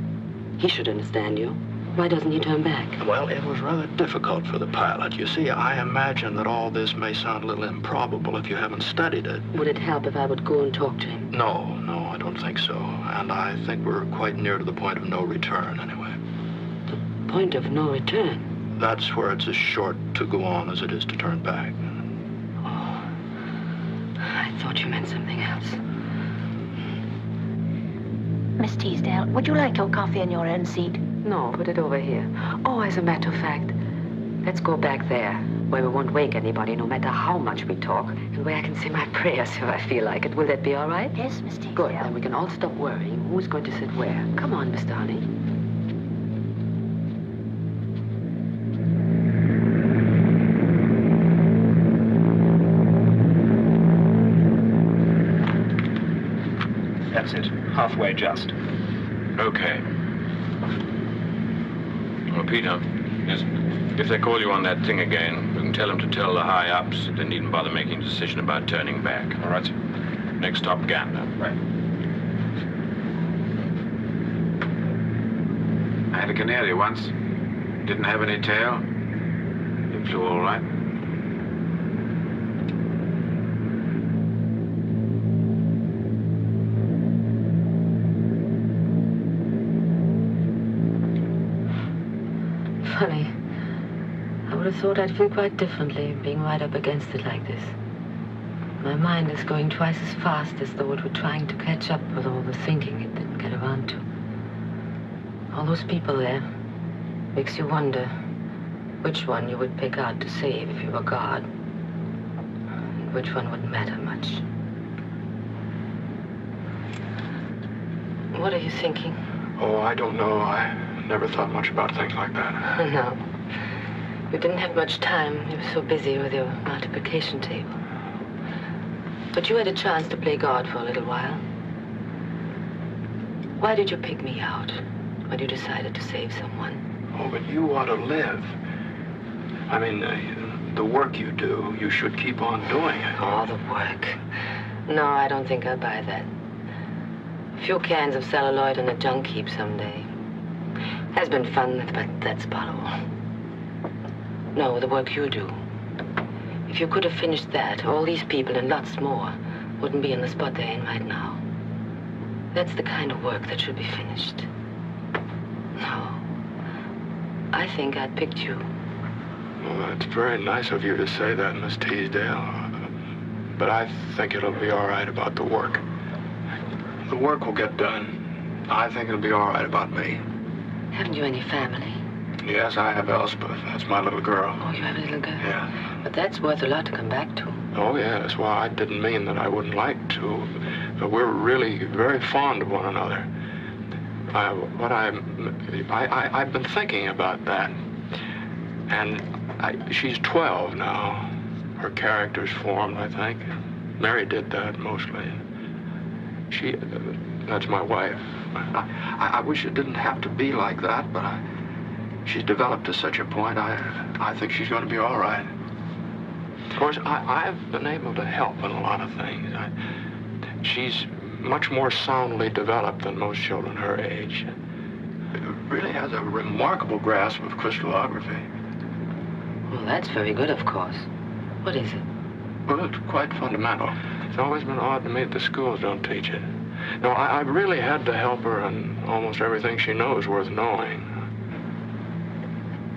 he should understand you. Why doesn't he turn back? Well, it was rather difficult for the pilot. You see, I imagine that all this may sound a little improbable if you haven't studied it. Would it help if I would go and talk to him? No, I don't think so. And I think we're quite near to the point of no return, anyway. The point of no return? That's where it's as short to go on as it is to turn back. I thought you meant something else. Miss Teasdale, would you like your coffee in your own seat? No, put it over here. Oh, as a matter of fact, let's go back there, where we won't wake anybody, no matter how much we talk, and where I can say my prayers if I feel like it. Will that be all right? Yes, Miss Teasdale. Good, then we can all stop worrying who's going to sit where. Come on, Mr. Honey. That's it. Halfway just. Okay. Well, Peter. Yes? If they call you on that thing again, you can tell them to tell the high-ups that they needn't bother making a decision about turning back. All right, sir. Next stop, Gander. Right. I had a canary once. Didn't have any tail. It flew all right. Funny. I would have thought I'd feel quite differently being right up against it like this. My mind is going twice as fast as though it were trying to catch up with all the thinking it didn't get around to. All those people there makes you wonder which one you would pick out to save if you were God, and which one wouldn't matter much. What are you thinking? Oh, I don't know. I never thought much about things like that. No. You didn't have much time. You were so busy with your multiplication table. But you had a chance to play God for a little while. Why did you pick me out when you decided to save someone? Oh, but you ought to live. I mean, the work you do, you should keep on doing it. Oh, the work. No, I don't think I'll buy that. A few cans of celluloid in a junk heap someday. Has been fun, but that's about all. No, the work you do. If you could have finished that, all these people and lots more wouldn't be in the spot they're in right now. That's the kind of work that should be finished. No. I think I picked you. Well, that's very nice of you to say that, Miss Teasdale. But I think it'll be all right about the work. The work will get done. I think it'll be all right about me. Haven't you any family? Yes, I have Elspeth. That's my little girl. Oh, you have a little girl? Yeah. But that's worth a lot to come back to. Oh, yes. Well, I didn't mean that I wouldn't like to. But we're really very fond of one another. I've been thinking about that. And she's 12 now. Her character's formed, I think. Mary did that mostly. That's my wife. I wish it didn't have to be like that, but she's developed to such a point, I think she's going to be all right. Of course, I've been able to help in a lot of things. She's much more soundly developed than most children her age. Really has a remarkable grasp of crystallography. Well, that's very good, of course. What is it? Well, it's quite fundamental. It's always been odd to me that the schools don't teach it. No, I've really had to help her in almost everything she knows worth knowing.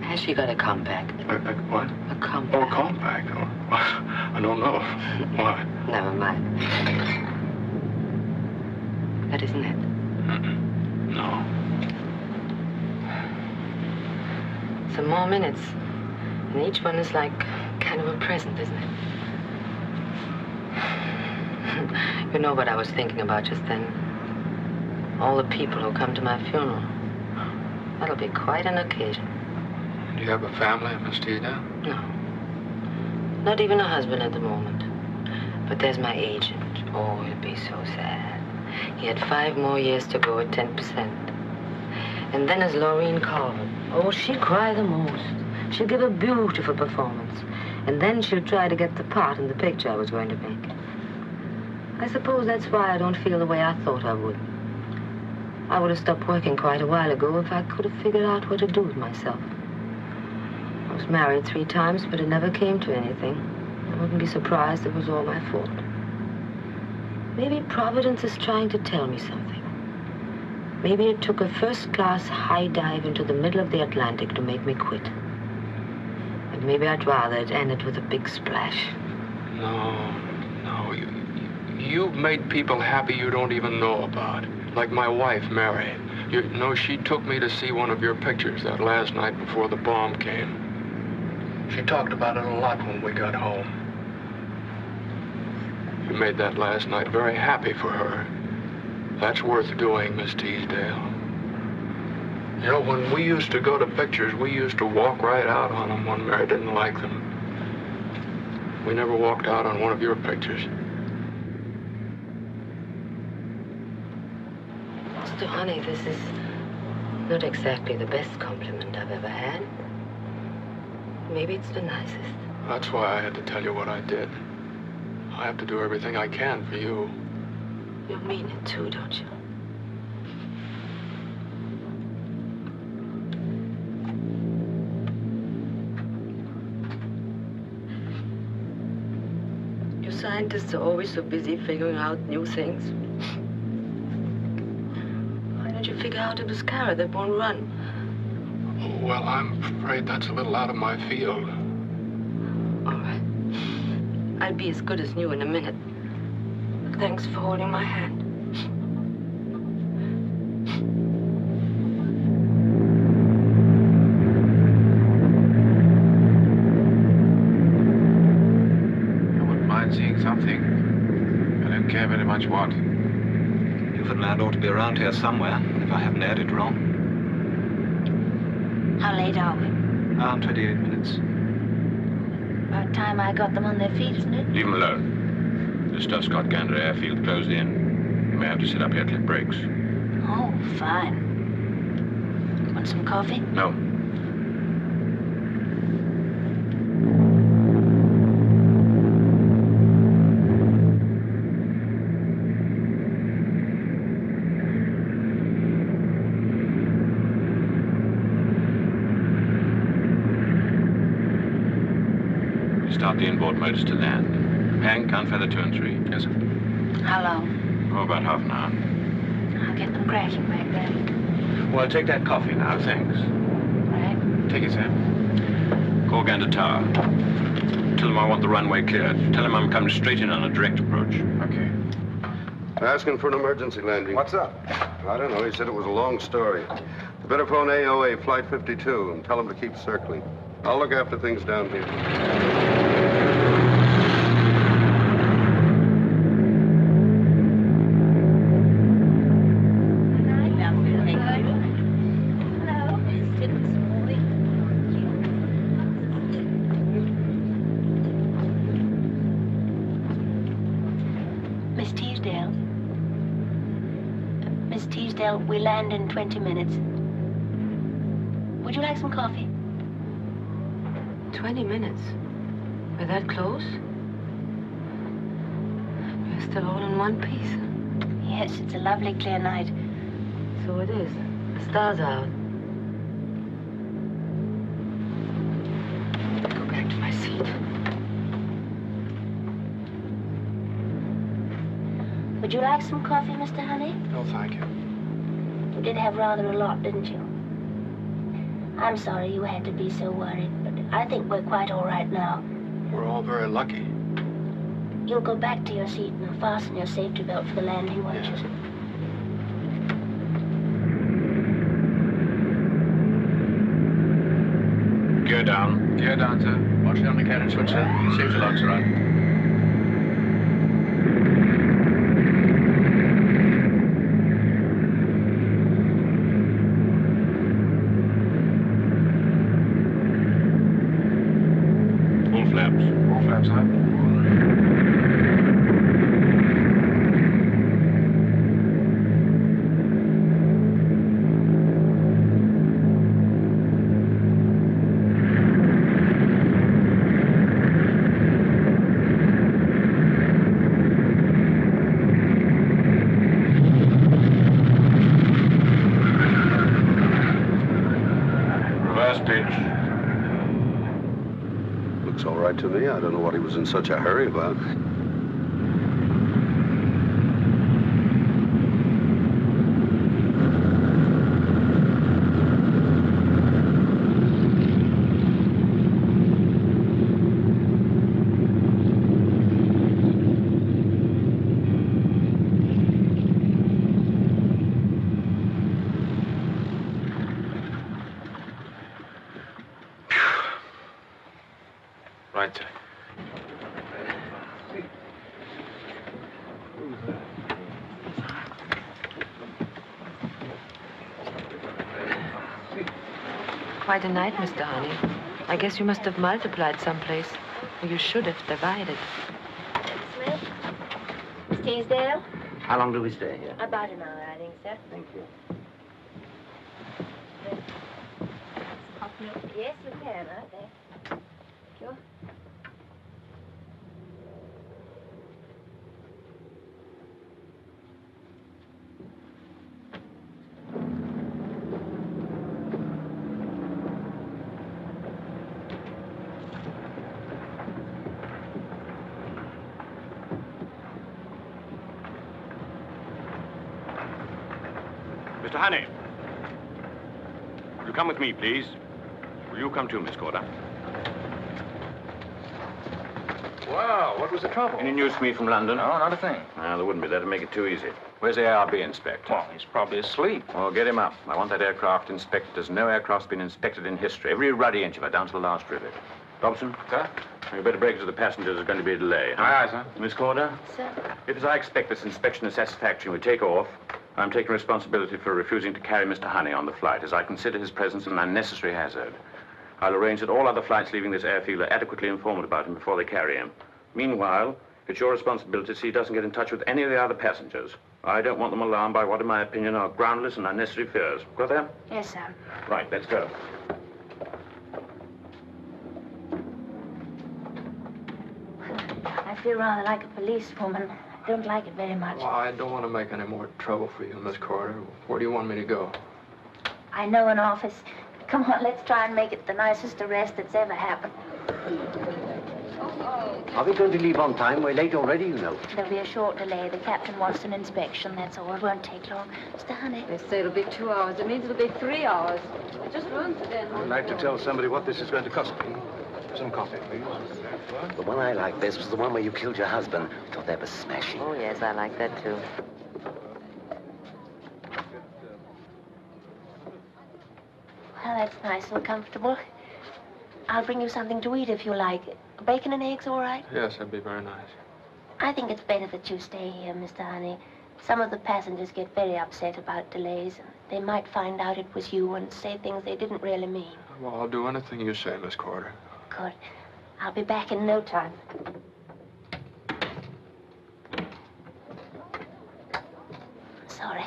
Has she got a compact? What? A compact. Oh, a compact? Oh, I don't know. Why? Never mind. That isn't it? No. Some more minutes. And each one is like kind of a present, isn't it? You know what I was thinking about just then? All the people who come to my funeral. That'll be quite an occasion. Do you have a family, Miss Teasdale? No. Not even a husband at the moment. But there's my agent. Oh, he'll be so sad. He had 5 more years to go at 10%. And then there's Laureen Colvin. Oh, she'll cry the most. She'll give a beautiful performance. And then she'll try to get the part in the picture I was going to make. I suppose that's why I don't feel the way I thought I would. I would have stopped working quite a while ago if I could have figured out what to do with myself. I was married 3 times, but it never came to anything. I wouldn't be surprised if it was all my fault. Maybe Providence is trying to tell me something. Maybe it took a first-class high dive into the middle of the Atlantic to make me quit. And maybe I'd rather it ended with a big splash. No. You've made people happy you don't even know about. Like my wife, Mary. You know, she took me to see one of your pictures that last night before the bomb came. She talked about it a lot when we got home. You made that last night very happy for her. That's worth doing, Miss Teasdale. You know, when we used to go to pictures, we used to walk right out on them when Mary didn't like them. We never walked out on one of your pictures. Mr. Honey, this is not exactly the best compliment I've ever had. Maybe it's the nicest. That's why I had to tell you what I did. I have to do everything I can for you. You mean it too, don't you? You scientists are always so busy figuring out new things. Why don't you figure out a mascara that won't run? Well, I'm afraid that's a little out of my field. All right. I'll be as good as new in a minute. Thanks for holding my hand. I wouldn't mind seeing something. I don't care very much what. Newfoundland ought to be around here somewhere, if I haven't heard it wrong. How late are we? 28 minutes. About time I got them on their feet, isn't it? Leave them alone. The Stuffscott Gander airfield closed in. You may have to sit up here till it breaks. Oh, fine. Want some coffee? No. Start the inboard motors to land. Hank, unfeather 2 and 3. Yes, sir. How long? Oh, about half an hour. I'll get them crashing back there. Well, take that coffee now, thanks. Right. Take it, sir. Call Gander Tower. Tell him I want the runway cleared. Tell him I'm coming straight in on a direct approach. Okay. Asking for an emergency landing. What's up? I don't know. He said it was a long story. You better phone AOA, Flight 52, and tell him to keep circling. I'll look after things down here. We land in 20 minutes. Would you like some coffee? 20 minutes? We're that close? We're still all in one piece. Yes, it's a lovely clear night. So it is. The stars are out. Go back to my seat. Would you like some coffee, Mr. Honey? No, thank you. You did have rather a lot, didn't you? I'm sorry you had to be so worried, but I think we're quite all right now. We're all very lucky. You'll go back to your seat and fasten your safety belt for the landing, won't you? Gear down. Gear down, sir. Watch the undercarriage switch, sir. Safety locks are on. To me, I don't know what he was in such a hurry about. Right, sir. Quite a night, Mr. Honey. I guess you must have multiplied someplace. Or you should have divided. Smith? Miss Teasdale? How long do we stay here? About an hour, I think, sir. Thank you. Yes, you can, aren't they? Sure. Mr. Honey. Will you come with me, please? Will you come too, Miss Corder? Wow, what was the trouble? Any news for me from London? No, not a thing. Well, there wouldn't be. That'd make it too easy. Where's the ARB inspector? Well, he's probably asleep. Well, get him up. I want that aircraft inspected as no aircraft's been inspected in history. Every ruddy inch of it, down to the last rivet. Dobson? Sir? You better break it to the passengers. There's going to be a delay. Huh? Aye, aye, sir. Miss Corder? Sir? If, as I expect, this inspection is satisfactory and we take off, I'm taking responsibility for refusing to carry Mr. Honey on the flight, as I consider his presence an unnecessary hazard. I'll arrange that all other flights leaving this airfield are adequately informed about him before they carry him. Meanwhile, it's your responsibility to see he doesn't get in touch with any of the other passengers. I don't want them alarmed by what, in my opinion, are groundless and unnecessary fears. Got that? Yes, sir. Right, let's go. I feel rather like a policewoman. I don't like it very much. Well, I don't want to make any more trouble for you, Miss Corder. Where do you want me to go? I know an office. Come on, let's try and make it the nicest arrest that's ever happened. Are we going to leave on time? We're late already, you know. There'll be a short delay. The captain wants an inspection, that's all. It won't take long. Mr. Honey. They say it'll be 2 hours. It means it'll be 3 hours. Just once again. I'd like to tell somebody what this is going to cost me. Some coffee, please. The one I liked best was the one where you killed your husband. I thought that was smashing. Oh, yes, I like that, too. Well, that's nice and comfortable. I'll bring you something to eat if you like. Bacon and eggs, all right? Yes, that'd be very nice. I think it's better that you stay here, Mr. Honey. Some of the passengers get very upset about delays. They might find out it was you and say things they didn't really mean. Well, I'll do anything you say, Miss Corder. Good. I'll be back in no time. Sorry.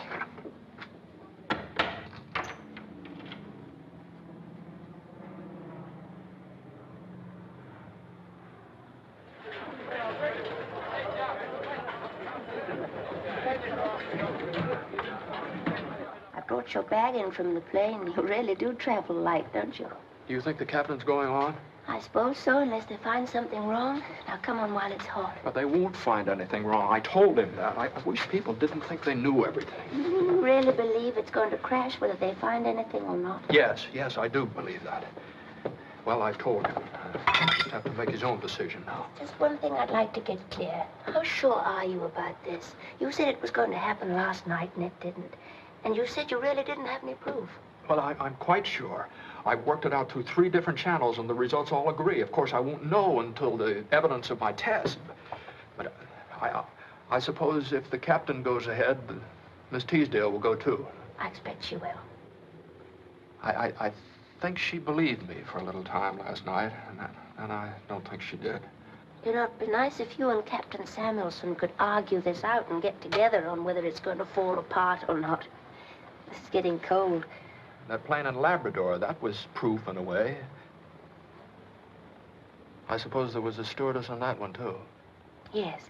I brought your bag in from the plane. You really do travel light, don't you? Do you think the captain's going on? I suppose so, unless they find something wrong. Now, come on while it's hot. But they won't find anything wrong. I told him that. I wish people didn't think they knew everything. You really believe it's going to crash whether they find anything or not? Yes, I do believe that. Well, I've told him. He'll just have to make his own decision now. Just one thing I'd like to get clear. How sure are you about this? You said it was going to happen last night, and it didn't. And you said you really didn't have any proof. Well, I'm quite sure. I've worked it out through 3 different channels, and the results all agree. Of course, I won't know until the evidence of my test. But I suppose if the captain goes ahead, Miss Teasdale will go, too. I expect she will. I think she believed me for a little time last night, and I don't think she did. You know, it'd be nice if you and Captain Samuelson could argue this out and get together on whether it's going to fall apart or not. This is getting cold. That plane in Labrador, that was proof in a way. I suppose there was a stewardess on that one, too. Yes.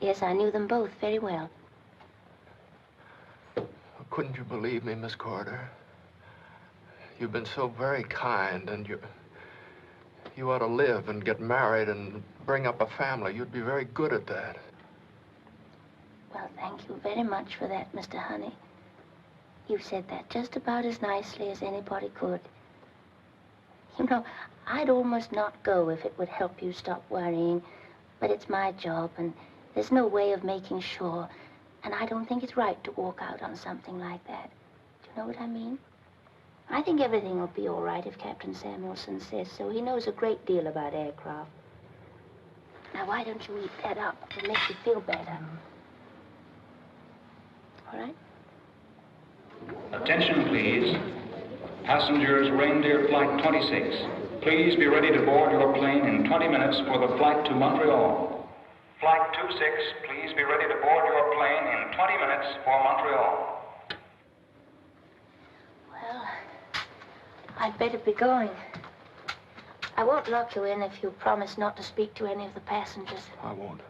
Yes, I knew them both very well. Couldn't you believe me, Miss Corder? You've been so very kind, and you ought to live and get married and bring up a family. You'd be very good at that. Well, thank you very much for that, Mr. Honey. You said that just about as nicely as anybody could. You know, I'd almost not go if it would help you stop worrying. But it's my job, and there's no way of making sure. And I don't think it's right to walk out on something like that. Do you know what I mean? I think everything will be all right if Captain Samuelson says so. He knows a great deal about aircraft. Now, why don't you eat that up? It'll make you feel better. All right? Attention, please. Passengers, Reindeer Flight 26. Please be ready to board your plane in 20 minutes for the flight to Montreal. Flight 26, please be ready to board your plane in 20 minutes for Montreal. Well, I'd better be going. I won't lock you in if you promise not to speak to any of the passengers. I won't.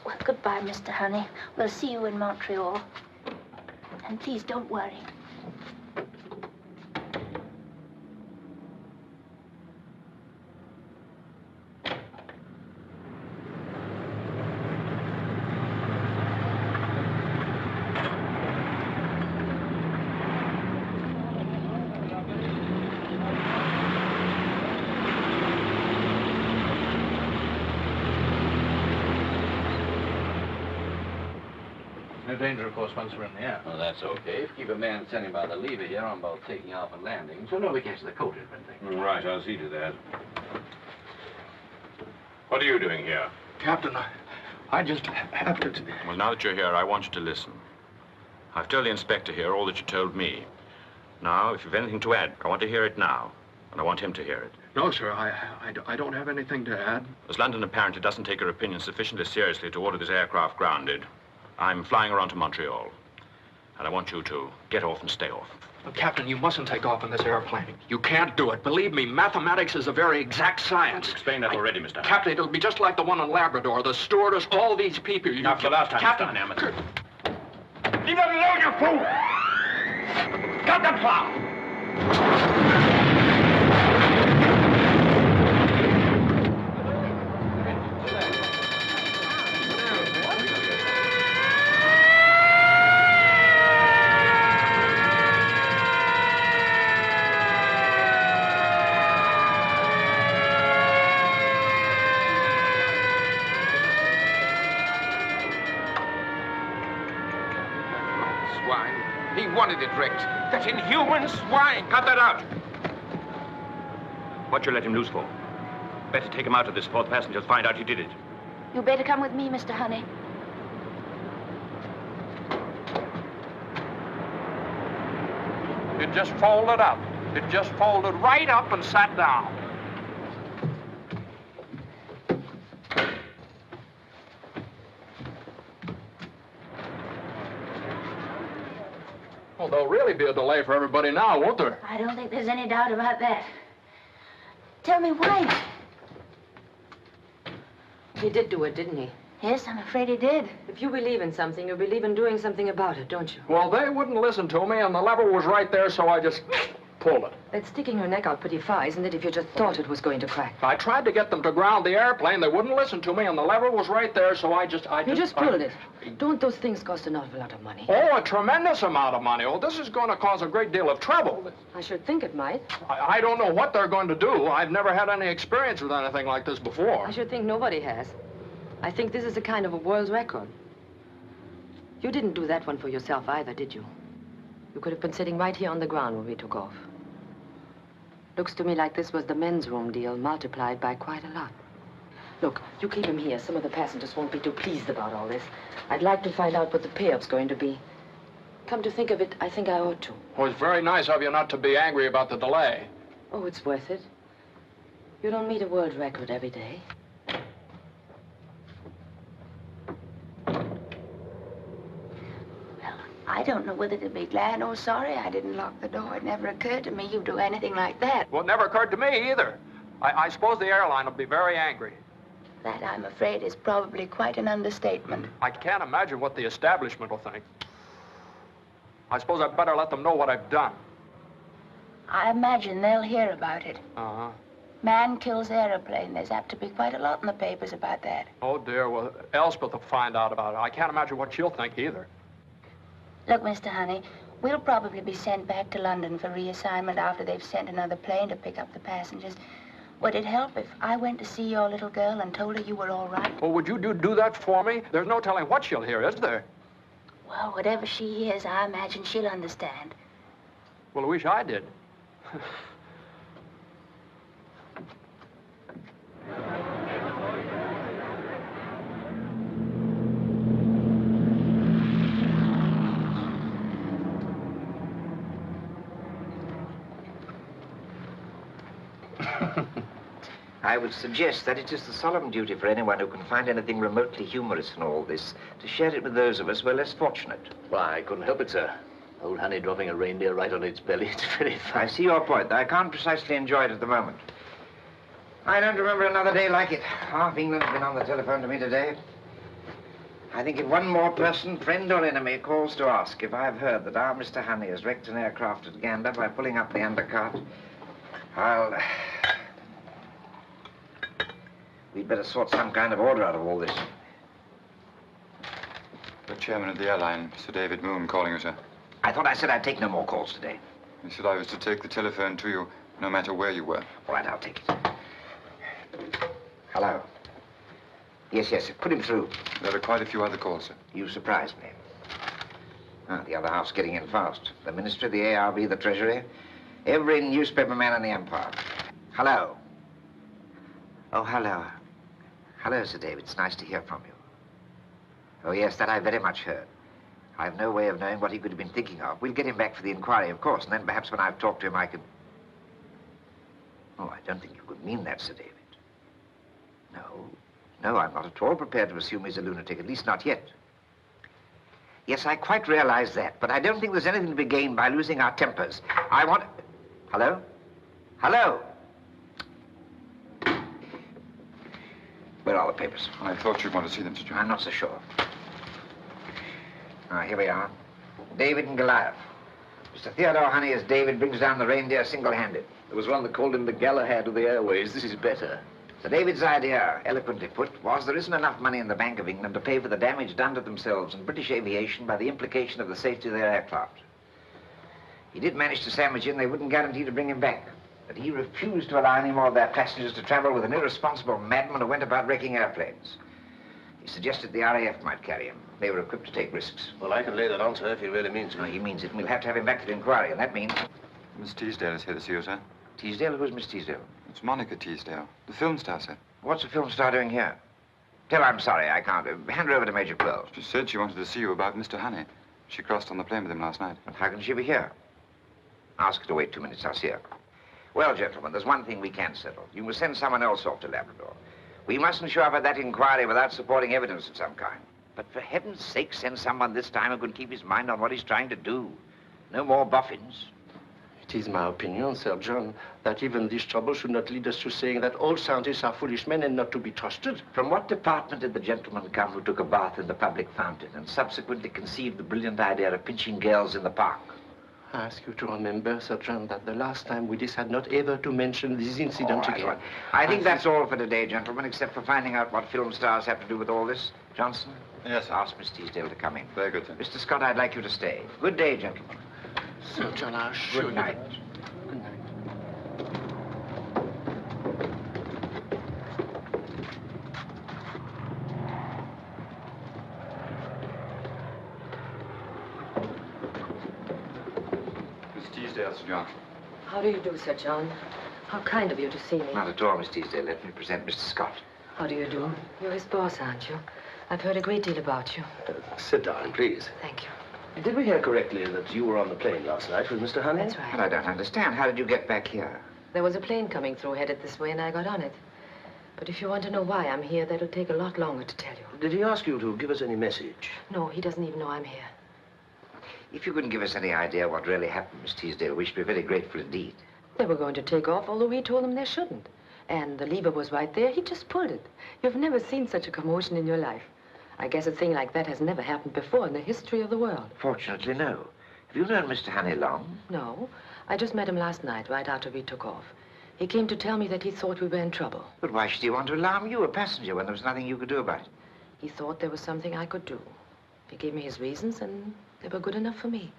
Well, goodbye, Mr. Honey. We'll see you in Montreal. And please don't worry. No danger, of course, once we're in the air. Well, that's okay. If you keep a man standing by the lever here on both taking off and landing, so nobody catches the coat or anything. Right, I'll see to that. What are you doing here? Captain, I just have to... Well, now that you're here, I want you to listen. I've told the inspector here all that you told me. Now, if you've anything to add, I want to hear it now. And I want him to hear it. No, sir, I don't have anything to add. As London apparently doesn't take her opinion sufficiently seriously to order this aircraft grounded, I'm flying around to Montreal. And I want you to get off and stay off. Well, Captain, you mustn't take off in this airplane. You can't do it. Believe me, mathematics is a very exact science. You've explained that already, Mr. Hunt. Captain, it'll be just like the one in Labrador. The stewardess, all these people. Now, for the last time, Captain, Mr. Amateur. Leave that alone, you fool! Cut that plow! He wanted it wrecked. That inhuman swine! Cut that out! What you let him loose for? Better take him out of this before the passengers find out you did it. You better come with me, Mr. Honey. It just folded up. It just folded right up and sat down. Well, there'll really be a delay for everybody now, won't there? I don't think there's any doubt about that. Tell me, why? He did do it, didn't he? Yes, I'm afraid he did. If you believe in something, you believe in doing something about it, don't you? Well, they wouldn't listen to me, and the lever was right there, so I just pulled it. That's sticking your neck out pretty far, isn't it, if you just thought it was going to crack? I tried to get them to ground the airplane. They wouldn't listen to me, and the lever was right there, so I just You just pulled it. Don't those things cost an awful lot of money? Oh, a tremendous amount of money. Oh, this is going to cause a great deal of trouble. I should think it might. I don't know what they're going to do. I've never had any experience with anything like this before. I should think nobody has. I think this is a kind of a world record. You didn't do that one for yourself either, did you? You could have been sitting right here on the ground when we took off. Looks to me like this was the men's room deal multiplied by quite a lot. Look, you keep him here. Some of the passengers won't be too pleased about all this. I'd like to find out what the payoff's going to be. Come to think of it, I think I ought to. Oh, it's very nice of you not to be angry about the delay. Oh, it's worth it. You don't meet a world record every day. I don't know whether to be glad or sorry I didn't lock the door. It never occurred to me you'd do anything like that. Well, it never occurred to me either. I suppose the airline will be very angry. That, I'm afraid, is probably quite an understatement. I can't imagine what the establishment will think. I suppose I'd better let them know what I've done. I imagine they'll hear about it. Uh-huh. Man kills aeroplane. There's apt to be quite a lot in the papers about that. Oh, dear. Well, Elspeth will find out about it. I can't imagine what she'll think either. Look, Mr. Honey, we'll probably be sent back to London for reassignment after they've sent another plane to pick up the passengers. Would it help if I went to see your little girl and told her you were all right? Well, would you do that for me? There's no telling what she'll hear, is there? Well, whatever she hears, I imagine she'll understand. Well, I wish I did. I would suggest that it is the solemn duty for anyone who can find anything remotely humorous in all this to share it with those of us who are less fortunate. Why, I couldn't help it, sir. Old Honey dropping a reindeer right on its belly. It's very funny. I see your point. I can't precisely enjoy it at the moment. I don't remember another day like it. Half England's been on the telephone to me today. I think if one more person, friend or enemy, calls to ask if I've heard that our Mr. Honey has wrecked an aircraft at Gander by pulling up the undercart, we'd better sort some kind of order out of all this. The chairman of the airline, Sir David Moon, calling you, sir. I thought I said I'd take no more calls today. He said I was to take the telephone to you, no matter where you were. All right, I'll take it. Hello. Yes, put him through. There are quite a few other calls, sir. You surprised me. The other half's getting in fast. The Ministry, the ARB, the Treasury, every newspaper man in the Empire. Hello. Oh, hello. Hello, Sir David. It's nice to hear from you. Oh, yes, that I very much heard. I've no way of knowing what he could have been thinking of. We'll get him back for the inquiry, of course, and then perhaps when I've talked to him, I can... Oh, I don't think you could mean that, Sir David. No, I'm not at all prepared to assume he's a lunatic, at least not yet. Yes, I quite realize that, but I don't think there's anything to be gained by losing our tempers. I want... Hello? Hello? Where are the papers? I thought you'd want to see them, Sir John. I'm not so sure. Here we are. David and Goliath. Mr. Theodore Honey as David brings down the reindeer single-handed. There was one that called him the Galahad of the airways. This is better. Sir David's idea, eloquently put, was there isn't enough money in the Bank of England to pay for the damage done to themselves and British aviation by the implication of the safety of their aircraft. He did manage to sandwich in they wouldn't guarantee to bring him back, but he refused to allow any more of their passengers to travel with an irresponsible madman who went about wrecking airplanes. He suggested the RAF might carry him. They were equipped to take risks. Well, I can lay that on, sir, if he really means it. No, he means it, and we'll have to have him back to the inquiry, and that means... Miss Teasdale is here to see you, sir. Teasdale? Who's Miss Teasdale? It's Monica Teasdale, the film star, sir. What's the film star doing here? Tell her I'm sorry, I can't. Hand her over to Major Quill. She said she wanted to see you about Mr. Honey. She crossed on the plane with him last night. But how can she be here? Ask her to wait 2 minutes, I'll see her. Well, gentlemen, there's one thing we can settle. You must send someone else off to Labrador. We mustn't show up at that inquiry without supporting evidence of some kind. But for heaven's sake, send someone this time who can keep his mind on what he's trying to do. No more boffins. It is my opinion, Sir John, that even this trouble should not lead us to saying that all scientists are foolish men and not to be trusted. From what department did the gentleman come who took a bath in the public fountain and subsequently conceived the brilliant idea of pinching girls in the park? I ask you to remember, Sir John, that the last time we decided not ever to mention this incident again. Right. I think that's all for today, gentlemen, except for finding out what film stars have to do with all this. Johnson? Yes, sir. Ask Miss Teasdale to come in. Very good, sir. Mr. Scott, I'd like you to stay. Good day, gentlemen. Sir John, I assure you. Good night. Good night. Miss Teasdale, Sir John. How do you do, Sir John? How kind of you to see me. Not at all, Miss Teasdale. Let me present Mr. Scott. How do you do? You're his boss, aren't you? I've heard a great deal about you. Sit down, please. Thank you. Did we hear correctly that you were on the plane last night with Mr. Honey? That's right. But I don't understand. How did you get back here? There was a plane coming through headed this way, and I got on it. But if you want to know why I'm here, that'll take a lot longer to tell you. Did he ask you to give us any message? No, he doesn't even know I'm here. If you couldn't give us any idea what really happened, Miss Teasdale, we should be very grateful indeed. They were going to take off, although we told them they shouldn't. And the lever was right there. He just pulled it. You've never seen such a commotion in your life. I guess a thing like that has never happened before in the history of the world. Fortunately, no. Have you known Mr. Honey long? No. I just met him last night, right after we took off. He came to tell me that he thought we were in trouble. But why should he want to alarm you, a passenger, when there was nothing you could do about it? He thought there was something I could do. He gave me his reasons, and they were good enough for me.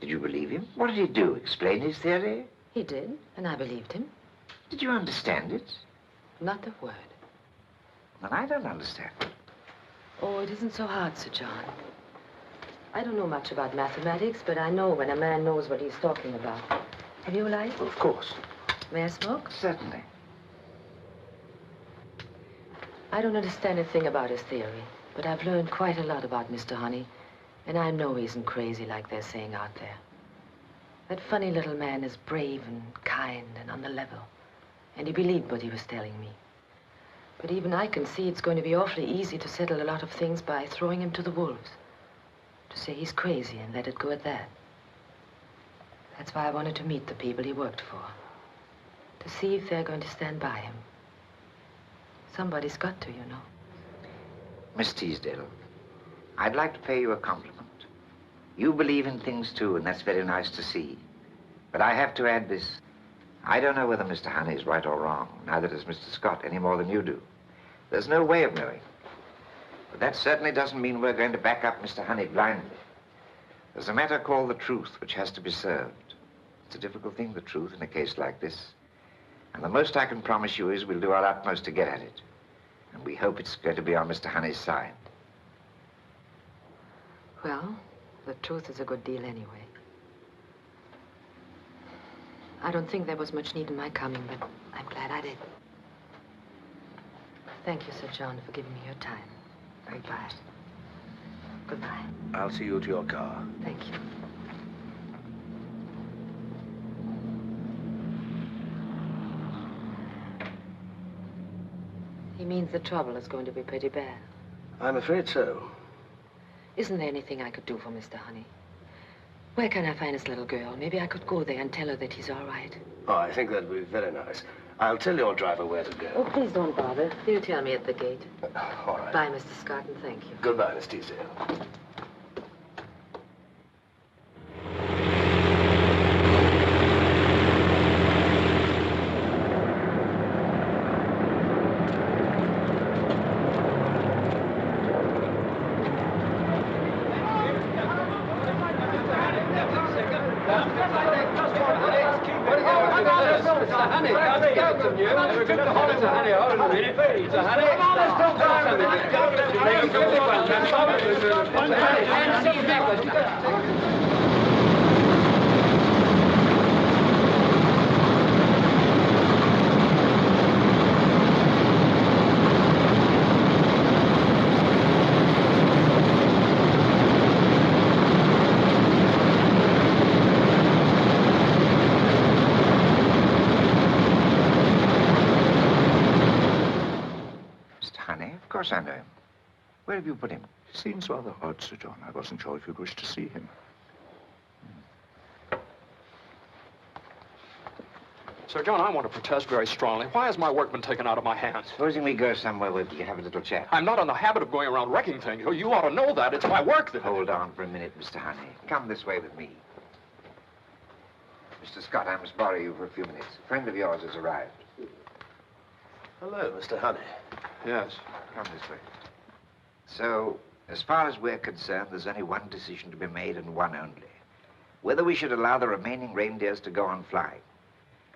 Did you believe him? What did he do? Explain his theory? He did, and I believed him. Did you understand it? Not a word. Then I don't understand. Oh, it isn't so hard, Sir John. I don't know much about mathematics, but I know when a man knows what he's talking about. Have you a light? Of course. May I smoke? Certainly. I don't understand a thing about his theory, but I've learned quite a lot about Mr. Honey, and I know he isn't crazy like they're saying out there. That funny little man is brave and kind and on the level, and he believed what he was telling me. But even I can see it's going to be awfully easy to settle a lot of things by throwing him to the wolves. To say he's crazy and let it go at that. That's why I wanted to meet the people he worked for. To see if they're going to stand by him. Somebody's got to, you know. Miss Teasdale, I'd like to pay you a compliment. You believe in things, too, and that's very nice to see. But I have to add this. I don't know whether Mr. Honey is right or wrong. Neither does Mr. Scott, any more than you do. There's no way of knowing. But that certainly doesn't mean we're going to back up Mr. Honey blindly. There's a matter called the truth, which has to be served. It's a difficult thing, the truth, in a case like this. And the most I can promise you is we'll do our utmost to get at it. And we hope it's going to be on Mr. Honey's side. Well, the truth is a good deal anyway. I don't think there was much need in my coming, but I'm glad I did. Thank you, Sir John, for giving me your time. Goodbye. Goodbye. I'll see you to your car. Thank you. He means the trouble is going to be pretty bad. I'm afraid so. Isn't there anything I could do for Mr. Honey? Where can I find his little girl? Maybe I could go there and tell her that he's all right. Oh, I think that'd be very nice. I'll tell your driver where to go. Oh, please don't bother. He'll tell me at the gate. All right. Bye, Mr. Scott, and thank you. Goodbye, Miss Teasdale. Honey, let's get some news. We're going to hold Mr. Honey out in a minute. Mr. Honey, come on, let's go find something. Of course I know him. Where have you put him? Seems rather odd, Sir John. I wasn't sure if you'd wish to see him. Sir John, I want to protest very strongly. Why has my work been taken out of my hands? Supposing we go somewhere where we can have a little chat. I'm not in the habit of going around wrecking things. You ought to know that. It's my work that... Hold on for a minute, Mr. Honey. Come this way with me. Mr. Scott, I must borrow you for a few minutes. A friend of yours has arrived. Hello, Mr. Honey. Yes. Come this way. So, as far as we're concerned, there's only one decision to be made and one only. Whether we should allow the remaining reindeers to go on flying.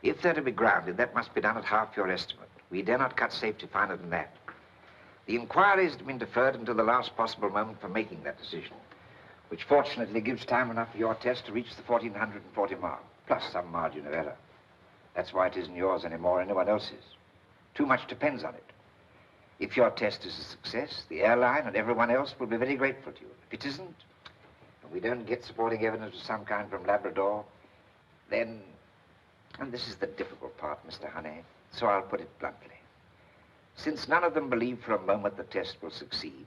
If they're to be grounded, that must be done at half your estimate. We dare not cut safety finer than that. The inquiry has been deferred until the last possible moment for making that decision, which fortunately gives time enough for your test to reach the 1440 mark, plus some margin of error. That's why it isn't yours anymore, anyone else's. Too much depends on it. If your test is a success, the airline and everyone else will be very grateful to you. If it isn't, and we don't get supporting evidence of some kind from Labrador, then, and this is the difficult part, Mr. Honey, so I'll put it bluntly. Since none of them believe for a moment the test will succeed,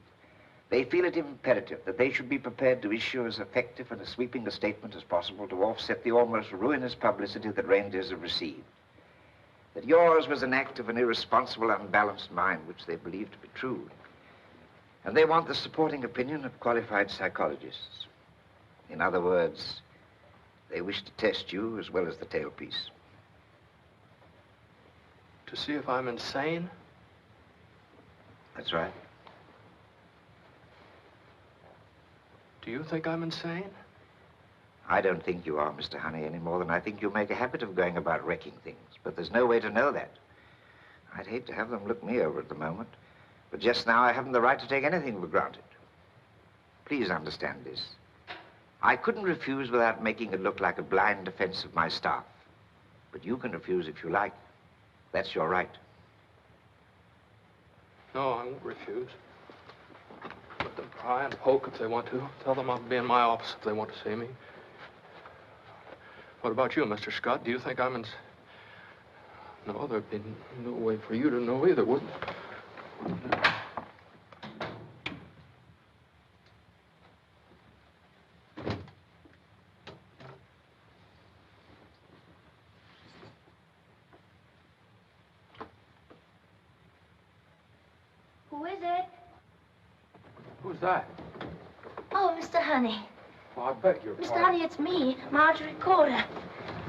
they feel it imperative that they should be prepared to issue as effective and as sweeping a statement as possible to offset the almost ruinous publicity that reindeers have received. That yours was an act of an irresponsible, unbalanced mind, which they believe to be true. And they want the supporting opinion of qualified psychologists. In other words, they wish to test you as well as the tailpiece. To see if I'm insane? That's right. Do you think I'm insane? I don't think you are, Mr. Honey, any more than I think you make a habit of going about wrecking things. But there's no way to know that. I'd hate to have them look me over at the moment. But just now, I haven't the right to take anything for granted. Please understand this. I couldn't refuse without making it look like a blind defense of my staff. But you can refuse if you like. That's your right. No, I won't refuse. Let them pry and poke if they want to. Tell them I'll be in my office if they want to see me. What about you, Mr. Scott? Do you think I'm in... No, there'd be no way for you to know either, would there? Who is it? Who's that? Oh, Mr. Honey. Well, I beg your Mr. pardon. Honey, it's me, Marjorie Corder.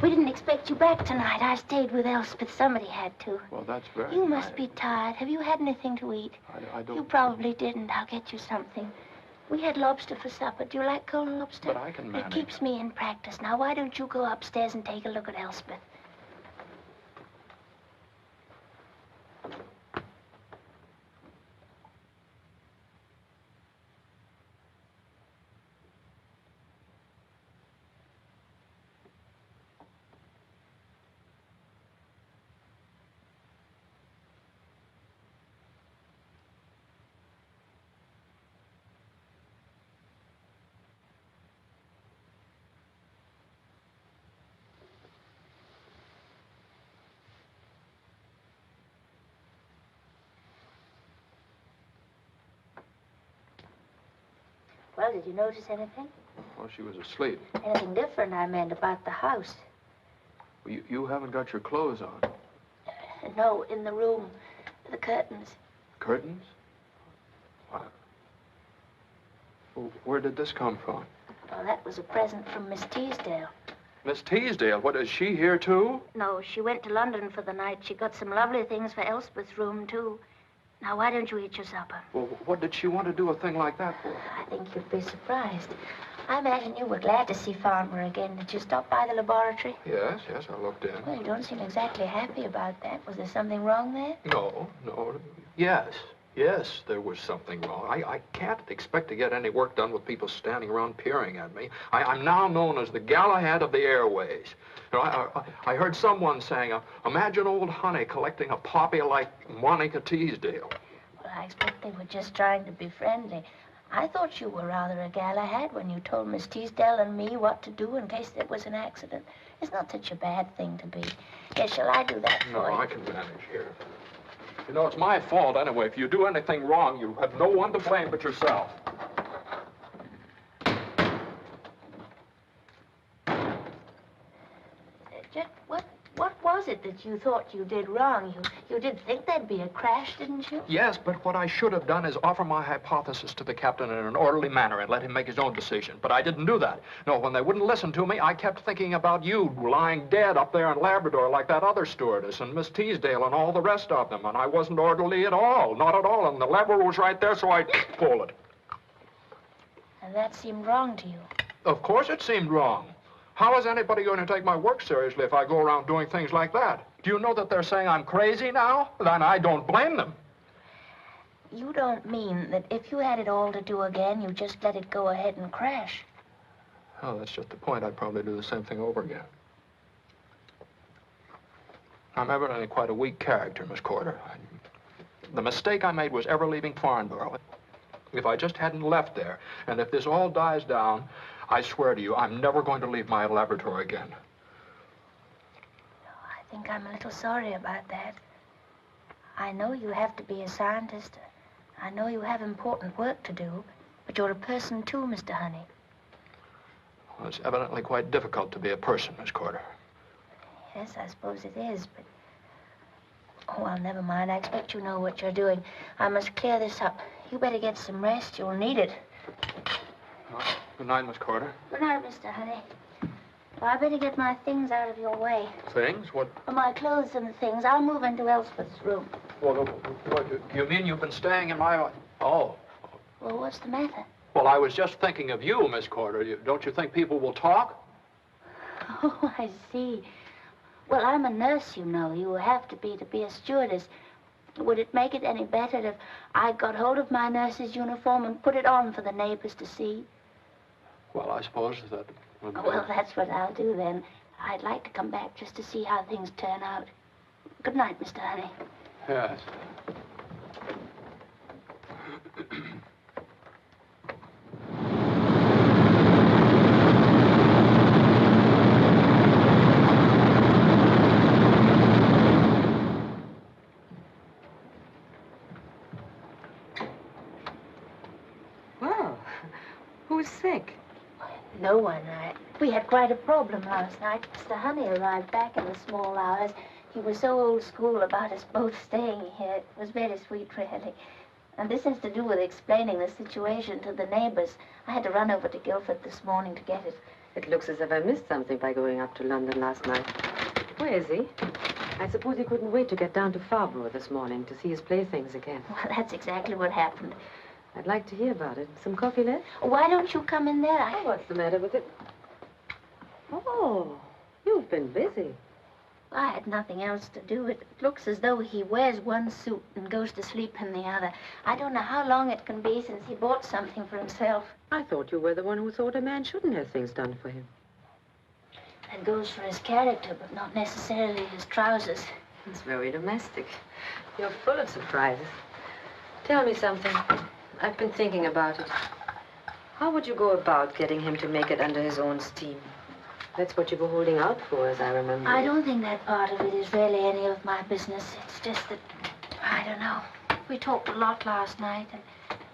We didn't expect you back tonight. I stayed with Elspeth. Somebody had to. Well, that's very You must be tired. Have you had anything to eat? I don't... You probably didn't. I'll get you something. We had lobster for supper. Do you like cold lobster? But I can manage. It keeps me in practice. Now, why don't you go upstairs and take a look at Elspeth? Well, did you notice anything? Well, she was asleep. Anything different, I meant, about the house? Well, you haven't got your clothes on. No, in the room. The curtains. Curtains? What? Well, where did this come from? Oh, that was a present from Miss Teasdale. Miss Teasdale? What, is she here, too? No, she went to London for the night. She got some lovely things for Elspeth's room, too. Now, why don't you eat your supper? Well, what did she want to do a thing like that for? I think you'd be surprised. I imagine you were glad to see Farnborough again. Did you stop by the laboratory? Yes, I looked in. Well, you don't seem exactly happy about that. Was there something wrong there? No. Yes, there was something wrong. I can't expect to get any work done with people standing around peering at me. I'm now known as the Galahad of the airways. You know, I heard someone saying, imagine old Honey collecting a poppy like Monica Teasdale. Well, I expect they were just trying to be friendly. I thought you were rather a Galahad when you told Miss Teasdale and me what to do in case there was an accident. It's not such a bad thing to be. Yes, shall I do that for you? No, I can manage here. You know, it's my fault anyway. If you do anything wrong, you have no one to blame but yourself. What was it that you thought you did wrong? You did think there'd be a crash, didn't you? Yes, but what I should have done is offer my hypothesis to the captain in an orderly manner and let him make his own decision. But I didn't do that. No, when they wouldn't listen to me, I kept thinking about you lying dead up there in Labrador like that other stewardess and Miss Teasdale and all the rest of them. And I wasn't orderly at all, not at all. And the lever was right there, so I pulled it. And that seemed wrong to you. Of course it seemed wrong. How is anybody going to take my work seriously if I go around doing things like that? Do you know that they're saying I'm crazy now? Then I don't blame them. You don't mean that if you had it all to do again, you just let it go ahead and crash? Oh, that's just the point. I'd probably do the same thing over again. I'm evidently quite a weak character, Miss Corder. The mistake I made was ever leaving Farnborough. If I just hadn't left there, and if this all dies down, I swear to you, I'm never going to leave my laboratory again. I think I'm a little sorry about that. I know you have to be a scientist. I know you have important work to do, but you're a person too, Mr. Honey. Well, it's evidently quite difficult to be a person, Miss Corder. Yes, I suppose it is, but... Oh, well, never mind. I expect you know what you're doing. I must clear this up. You better get some rest. You'll need it. Good night, Miss Corder. Good night, Mr. Honey. Well, I better get my things out of your way. Things? What? My clothes and things. I'll move into Elspeth's room. Well, what, you mean you've been staying in my... Oh. Well, what's the matter? Well, I was just thinking of you, Miss Corder. Don't you think people will talk? Oh, I see. Well, I'm a nurse, you know. You have to be a stewardess. Would it make it any better if I got hold of my nurse's uniform and put it on for the neighbors to see? Well, I suppose that would be... Well, that's what I'll do then. I'd like to come back just to see how things turn out. Good night, Mr. Honey. Yes. Well, who's sick? No one. We had quite a problem last night. Mr. Honey arrived back in the small hours. He was so old school about us both staying here. It was very sweet, really. And this has to do with explaining the situation to the neighbors. I had to run over to Guildford this morning to get it. It looks as if I missed something by going up to London last night. Where is he? I suppose he couldn't wait to get down to Farnborough this morning to see his playthings again. Well, that's exactly what happened. I'd like to hear about it. Some coffee left? Why don't you come in there? Oh, what's the matter with it? Oh, you've been busy. I had nothing else to do. It looks as though he wears one suit and goes to sleep in the other. I don't know how long it can be since he bought something for himself. I thought you were the one who thought a man shouldn't have things done for him. That goes for his character, but not necessarily his trousers. It's very domestic. You're full of surprises. Tell me something. I've been thinking about it. How would you go about getting him to make it under his own steam? That's what you were holding out for, as I remember. I don't think that part of it is really any of my business. It's just that, I don't know. We talked a lot last night, and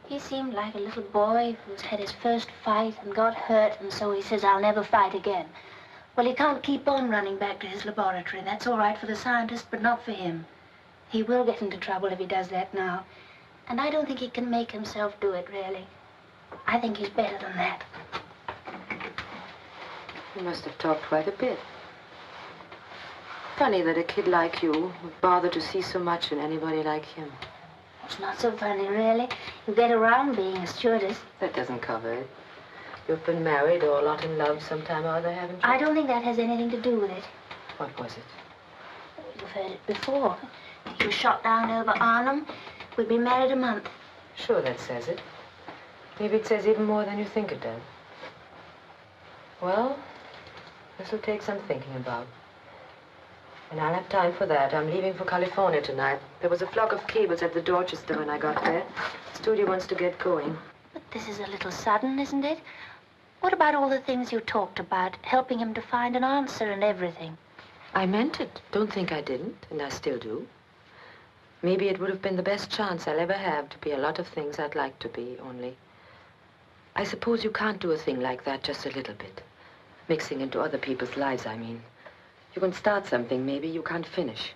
he seemed like a little boy who's had his first fight and got hurt, and so he says, I'll never fight again. Well, he can't keep on running back to his laboratory. That's all right for the scientist, but not for him. He will get into trouble if he does that now. And I don't think he can make himself do it, really. I think he's better than that. You must have talked quite a bit. Funny that a kid like you would bother to see so much in anybody like him. It's not so funny, really. You get around being a stewardess. That doesn't cover it. You've been married or a lot in love sometime or other, haven't you? I don't think that has anything to do with it. What was it? You've heard it before. You were shot down over Arnhem. We've been married a month. Sure, that says it. Maybe it says even more than you think it does. Well, this'll take some thinking about. And I'll have time for that. I'm leaving for California tonight. There was a flock of cables at the Dorchester when I got there. The studio wants to get going. But this is a little sudden, isn't it? What about all the things you talked about, helping him to find an answer and everything? I meant it. Don't think I didn't, and I still do. Maybe it would have been the best chance I'll ever have to be a lot of things I'd like to be, only I suppose you can't do a thing like that just a little bit. Mixing into other people's lives, I mean. You can start something, maybe you can't finish.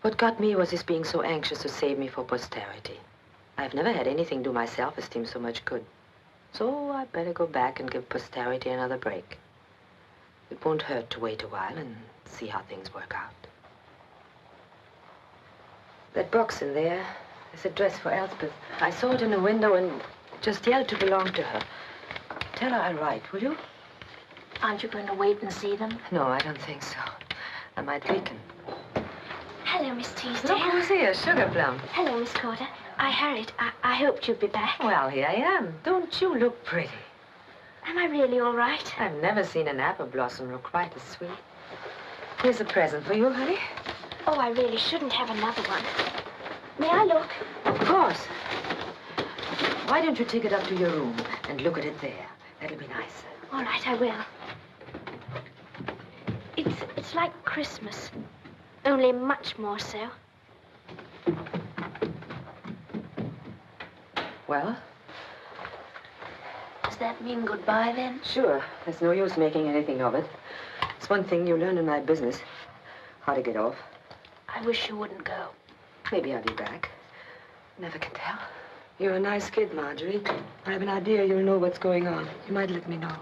What got me was his being so anxious to save me for posterity. I've never had anything do my self-esteem so much good. So I better go back and give posterity another break. It won't hurt to wait a while and see how things work out. That box in there is a dress for Elspeth. I saw it in the window and just yelled to belong to her. Tell her I write, will you? Aren't you going to wait and see them? No, I don't think so. I might weaken. Hello, Miss Teasdale. Look who's here, Sugar Plum. Hello, Miss Corder. I hurried. I hoped you'd be back. Well, here I am. Don't you look pretty? Am I really all right? I've never seen an apple blossom look quite as sweet. Here's a present for you, honey. Oh, I really shouldn't have another one. May I look? Of course. Why don't you take it up to your room and look at it there? That'll be nicer. All right, I will. It's like Christmas, only much more so. Well? Does that mean goodbye, then? Sure. There's no use making anything of it. It's one thing you learn in my business. How to get off. I wish you wouldn't go. Maybe I'll be back. Never can tell. You're a nice kid, Marjorie. I have an idea you'll know what's going on. You might let me know.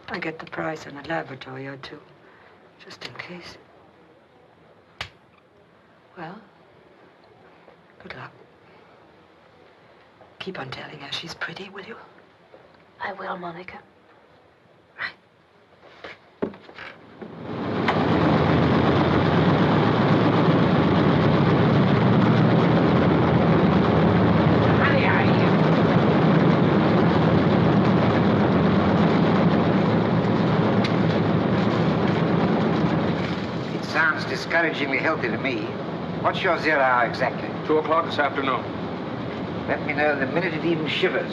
I get the price on a laboratory or two, just in case. Well, good luck. Keep on telling her she's pretty, will you? I will, Monica. Discouragingly healthy to me. What's your 0 hour exactly? 2 o'clock this afternoon. Let me know the minute it even shivers.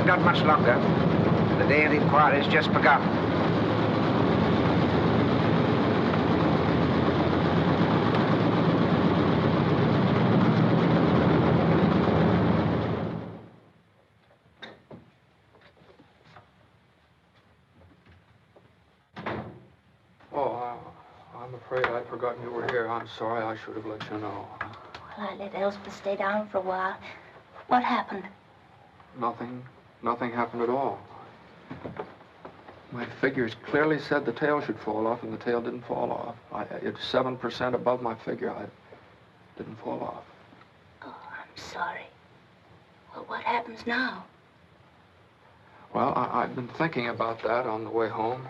Not much longer. The day of the inquiry's just begun. Oh, I'm afraid I'd forgotten you were here. I'm sorry. I should have let you know. Well, I let Elspeth stay down for a while. What happened? Nothing. Nothing happened at all. My figures clearly said the tail should fall off, and the tail didn't fall off. It's 7% above my figure. I didn't fall off. Oh, I'm sorry. Well, what happens now? Well, I've been thinking about that on the way home.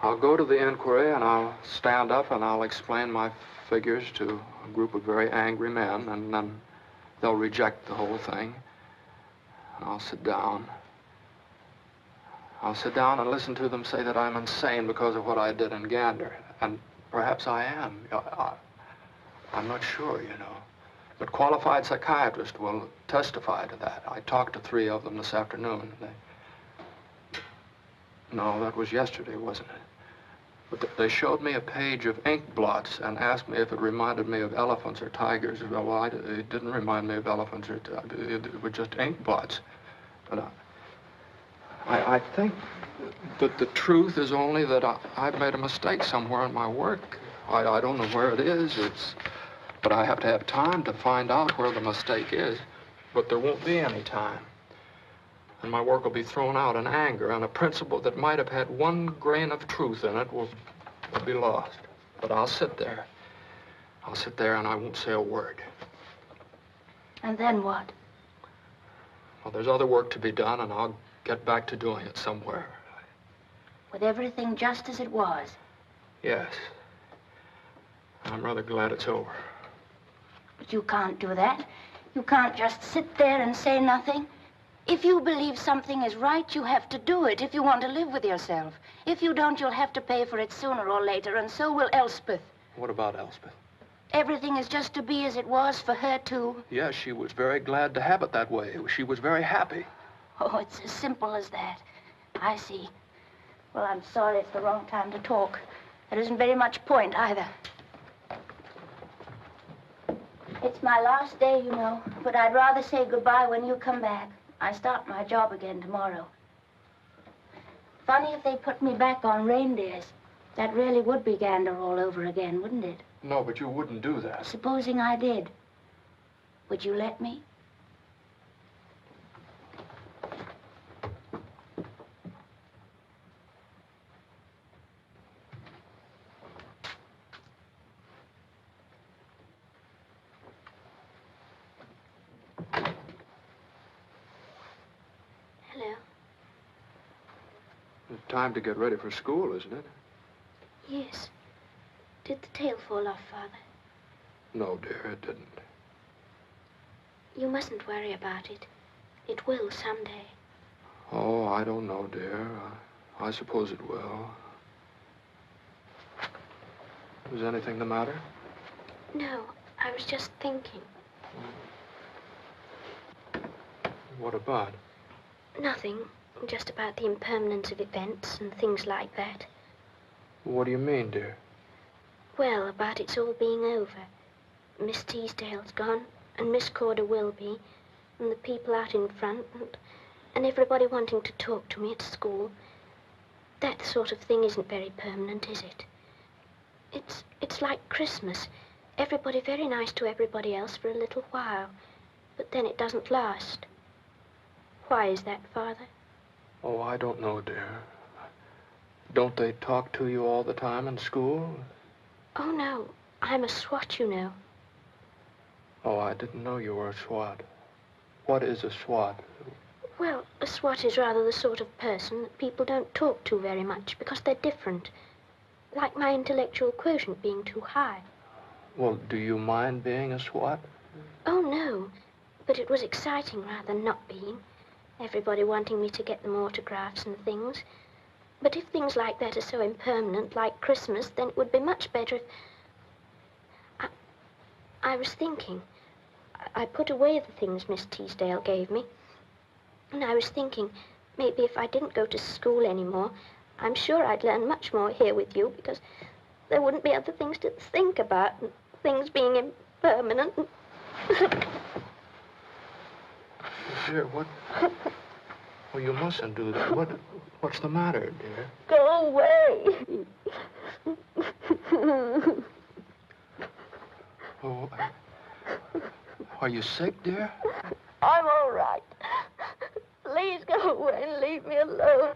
I'll go to the inquiry, and I'll stand up, and I'll explain my figures to a group of very angry men, and then they'll reject the whole thing. And I'll sit down. I'll sit down and listen to them say that I'm insane because of what I did in Gander. And perhaps I am. I'm not sure, you know. But qualified psychiatrists will testify to that. I talked to 3 of them this afternoon. No, that was yesterday, wasn't it? But they showed me a page of ink blots and asked me if it reminded me of elephants or tigers. Well, it didn't remind me of elephants or tigers. It was just ink blots. But I think that the truth is only that I've made a mistake somewhere in my work. I don't know where it is. But I have to have time to find out where the mistake is. But there won't be any time. And my work will be thrown out in anger, and a principle that might have had 1 grain of truth in it will be lost. But I'll sit there. I'll sit there and I won't say a word. And then what? Well, there's other work to be done, and I'll get back to doing it somewhere. With everything just as it was? Yes. I'm rather glad it's over. But you can't do that. You can't just sit there and say nothing. If you believe something is right, you have to do it if you want to live with yourself. If you don't, you'll have to pay for it sooner or later, and so will Elspeth. What about Elspeth? Everything is just to be as it was for her, too. Yes, she was very glad to have it that way. She was very happy. Oh, it's as simple as that. I see. Well, I'm sorry it's the wrong time to talk. There isn't very much point, either. It's my last day, you know, but I'd rather say goodbye when you come back. I start my job again tomorrow. Funny if they put me back on reindeers. That really would be Gander all over again, wouldn't it? No, but you wouldn't do that. Supposing I did. Would you let me? Hello. It's time to get ready for school, isn't it? Yes. Did the tail fall off, Father? No, dear, it didn't. You mustn't worry about it. It will someday. Oh, I don't know, dear. I suppose it will. Is anything the matter? No, I was just thinking. What about? Nothing. Just about the impermanence of events and things like that. What do you mean, dear? Well, about it's all being over. Miss Teasdale's gone, and Miss Corder will be, and the people out in front, and everybody wanting to talk to me at school. That sort of thing isn't very permanent, is it? It's like Christmas. Everybody very nice to everybody else for a little while, but then it doesn't last. Why is that, Father? Oh, I don't know, dear. Don't they talk to you all the time in school? Oh, no. I'm a SWAT, you know. Oh, I didn't know you were a SWAT. What is a SWAT? Well, a SWAT is rather the sort of person that people don't talk to very much because they're different. Like my intellectual quotient being too high. Well, do you mind being a SWAT? Oh, no. But it was exciting rather than not being. Everybody wanting me to get them autographs and things. But if things like that are so impermanent, like Christmas, then it would be much better if... I was thinking. I put away the things Miss Teasdale gave me. And I was thinking, maybe if I didn't go to school anymore, I'm sure I'd learn much more here with you, because there wouldn't be other things to think about, and things being impermanent. Dear, what? Well, you mustn't do that. What's the matter, dear? Go away. Oh, are you sick, dear? I'm all right. Please go away and leave me alone.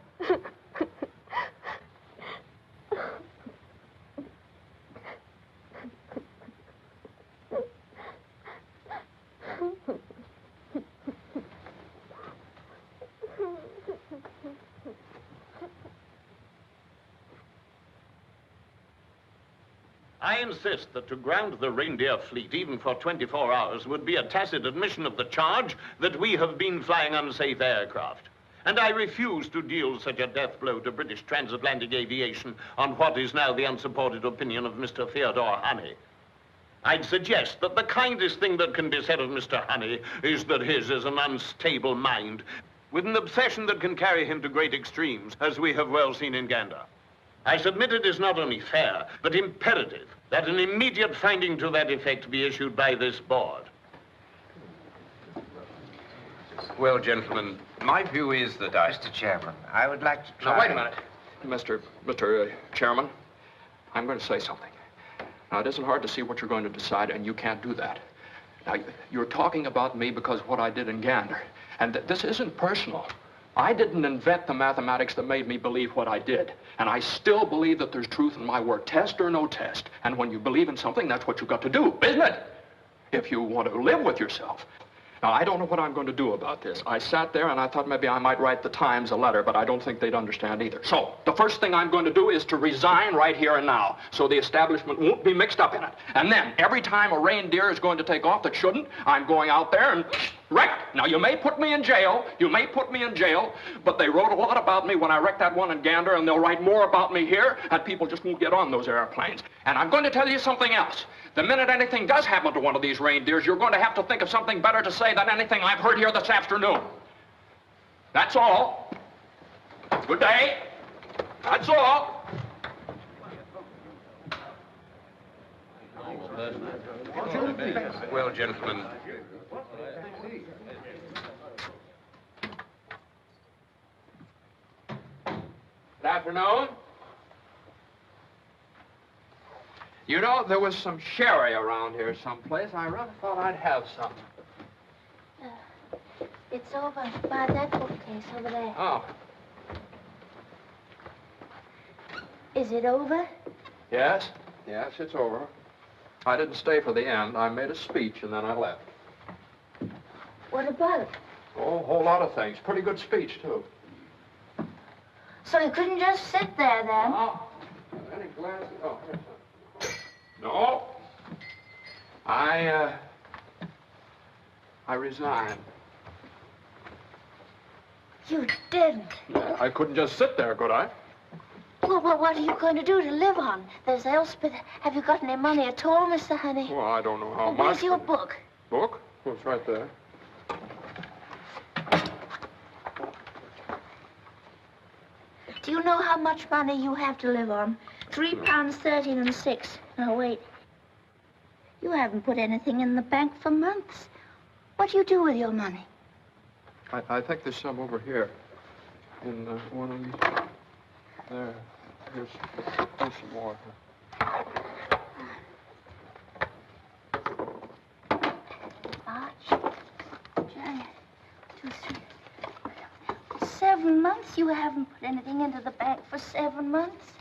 I insist that to ground the Reindeer fleet, even for 24 hours, would be a tacit admission of the charge that we have been flying unsafe aircraft. And I refuse to deal such a death blow to British transatlantic aviation on what is now the unsupported opinion of Mr. Theodore Honey. I'd suggest that the kindest thing that can be said of Mr. Honey is that his is an unstable mind, with an obsession that can carry him to great extremes, as we have well seen in Gander. I submit it is not only fair, but imperative that an immediate finding to that effect be issued by this board. Well, gentlemen, my view is that Mr. Chairman, I would like to try... Now, wait a minute. Mr. Chairman, I'm going to say something. Now, it isn't hard to see what you're going to decide, and you can't do that. Now, you're talking about me because of what I did in Gander, and this isn't personal. I didn't invent the mathematics that made me believe what I did, and I still believe that there's truth in my work, test or no test. And when you believe in something, that's what you've got to do, isn't it? If you want to live with yourself. Now, I don't know what I'm going to do about this. I sat there and I thought maybe I might write the Times a letter, but I don't think they'd understand either. So, the first thing I'm going to do is to resign right here and now, so the establishment won't be mixed up in it. And then, every time a reindeer is going to take off that shouldn't, I'm going out there and wreck. Now, you may put me in jail, but they wrote a lot about me when I wrecked that one in Gander, and they'll write more about me here, and people just won't get on those airplanes. And I'm going to tell you something else. The minute anything does happen to one of these reindeers, you're going to have to think of something better to say than anything I've heard here this afternoon. That's all. Good day. That's all. Well, gentlemen, Good afternoon. You know, there was some sherry around here someplace. I rather thought I'd have some. It's over by that bookcase over there. Oh. Is it over? Yes? Yes, it's over. I didn't stay for the end. I made a speech and then I left. What about? Oh, a whole lot of things. Pretty good speech, too. So you couldn't just sit there then? Oh. Any glasses? Oh, here's some. No. I resigned. You didn't. Yeah, I couldn't just sit there, could I? Well, what are you going to do to live on? There's Elspeth. Have you got any money at all, Mr. Honey? Well, I don't know how much. Where's your book? Book? Well, it's right there. Do you know how much money you have to live on? £3.13 6. Now, wait. You haven't put anything in the bank for months. What do you do with your money? I think there's some over here. In one of these. There. Here's some more. March, January, 2, 3. 7 months? You haven't put anything into the bank for 7 months?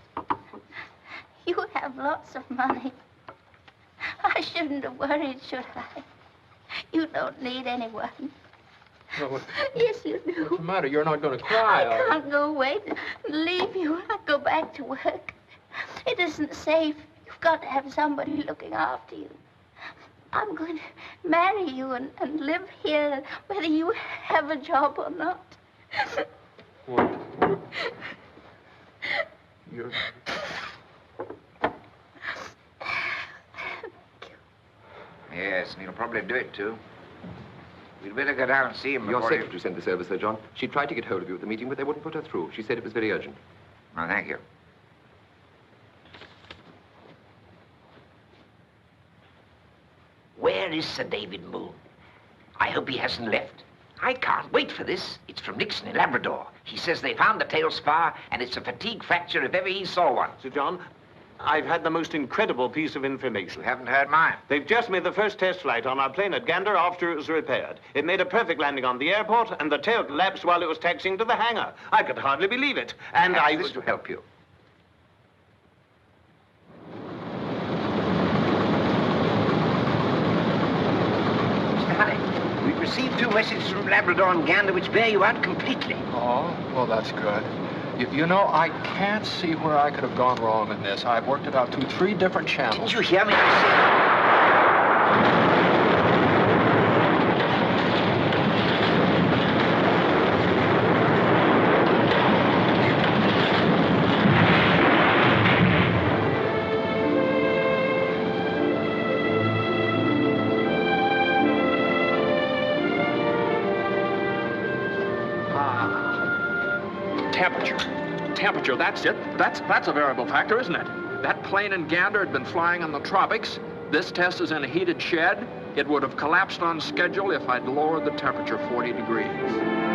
You have lots of money. I shouldn't have worried, should I? You don't need anyone. No, Yes, you do. what's the matter? You're not going to cry, I can't go away and leave you. I go back to work. It isn't safe. You've got to have somebody looking after you. I'm going to marry you and live here, whether you have a job or not. What? You're... Yes, and he'll probably do it, too. We'd better go down and see him Your before secretary sent this over, Sir John. She tried to get hold of you at the meeting, but they wouldn't put her through. She said it was very urgent. Oh, thank you. Where is Sir David Moon? I hope he hasn't left. I can't wait for this. It's from Nixon in Labrador. He says they found the tail spar, and it's a fatigue fracture if ever he saw one. Sir John, I've had the most incredible piece of information. You haven't heard mine. They've just made the first test flight on our plane at Gander after it was repaired. It made a perfect landing on the airport, and the tail collapsed while it was taxiing to the hangar. I could hardly believe it. And I was... to help you. Mr. Honey, we've received 2 messages from Labrador and Gander which bear you out completely. Oh, well, that's good. You know, I can't see where I could have gone wrong in this. I've worked it out through 3 different channels. Didn't you hear me? I said... Temperature, that's it. That's a variable factor, isn't it? That plane in Gander had been flying in the tropics. This test is in a heated shed. It would have collapsed on schedule if I'd lowered the temperature 40 degrees.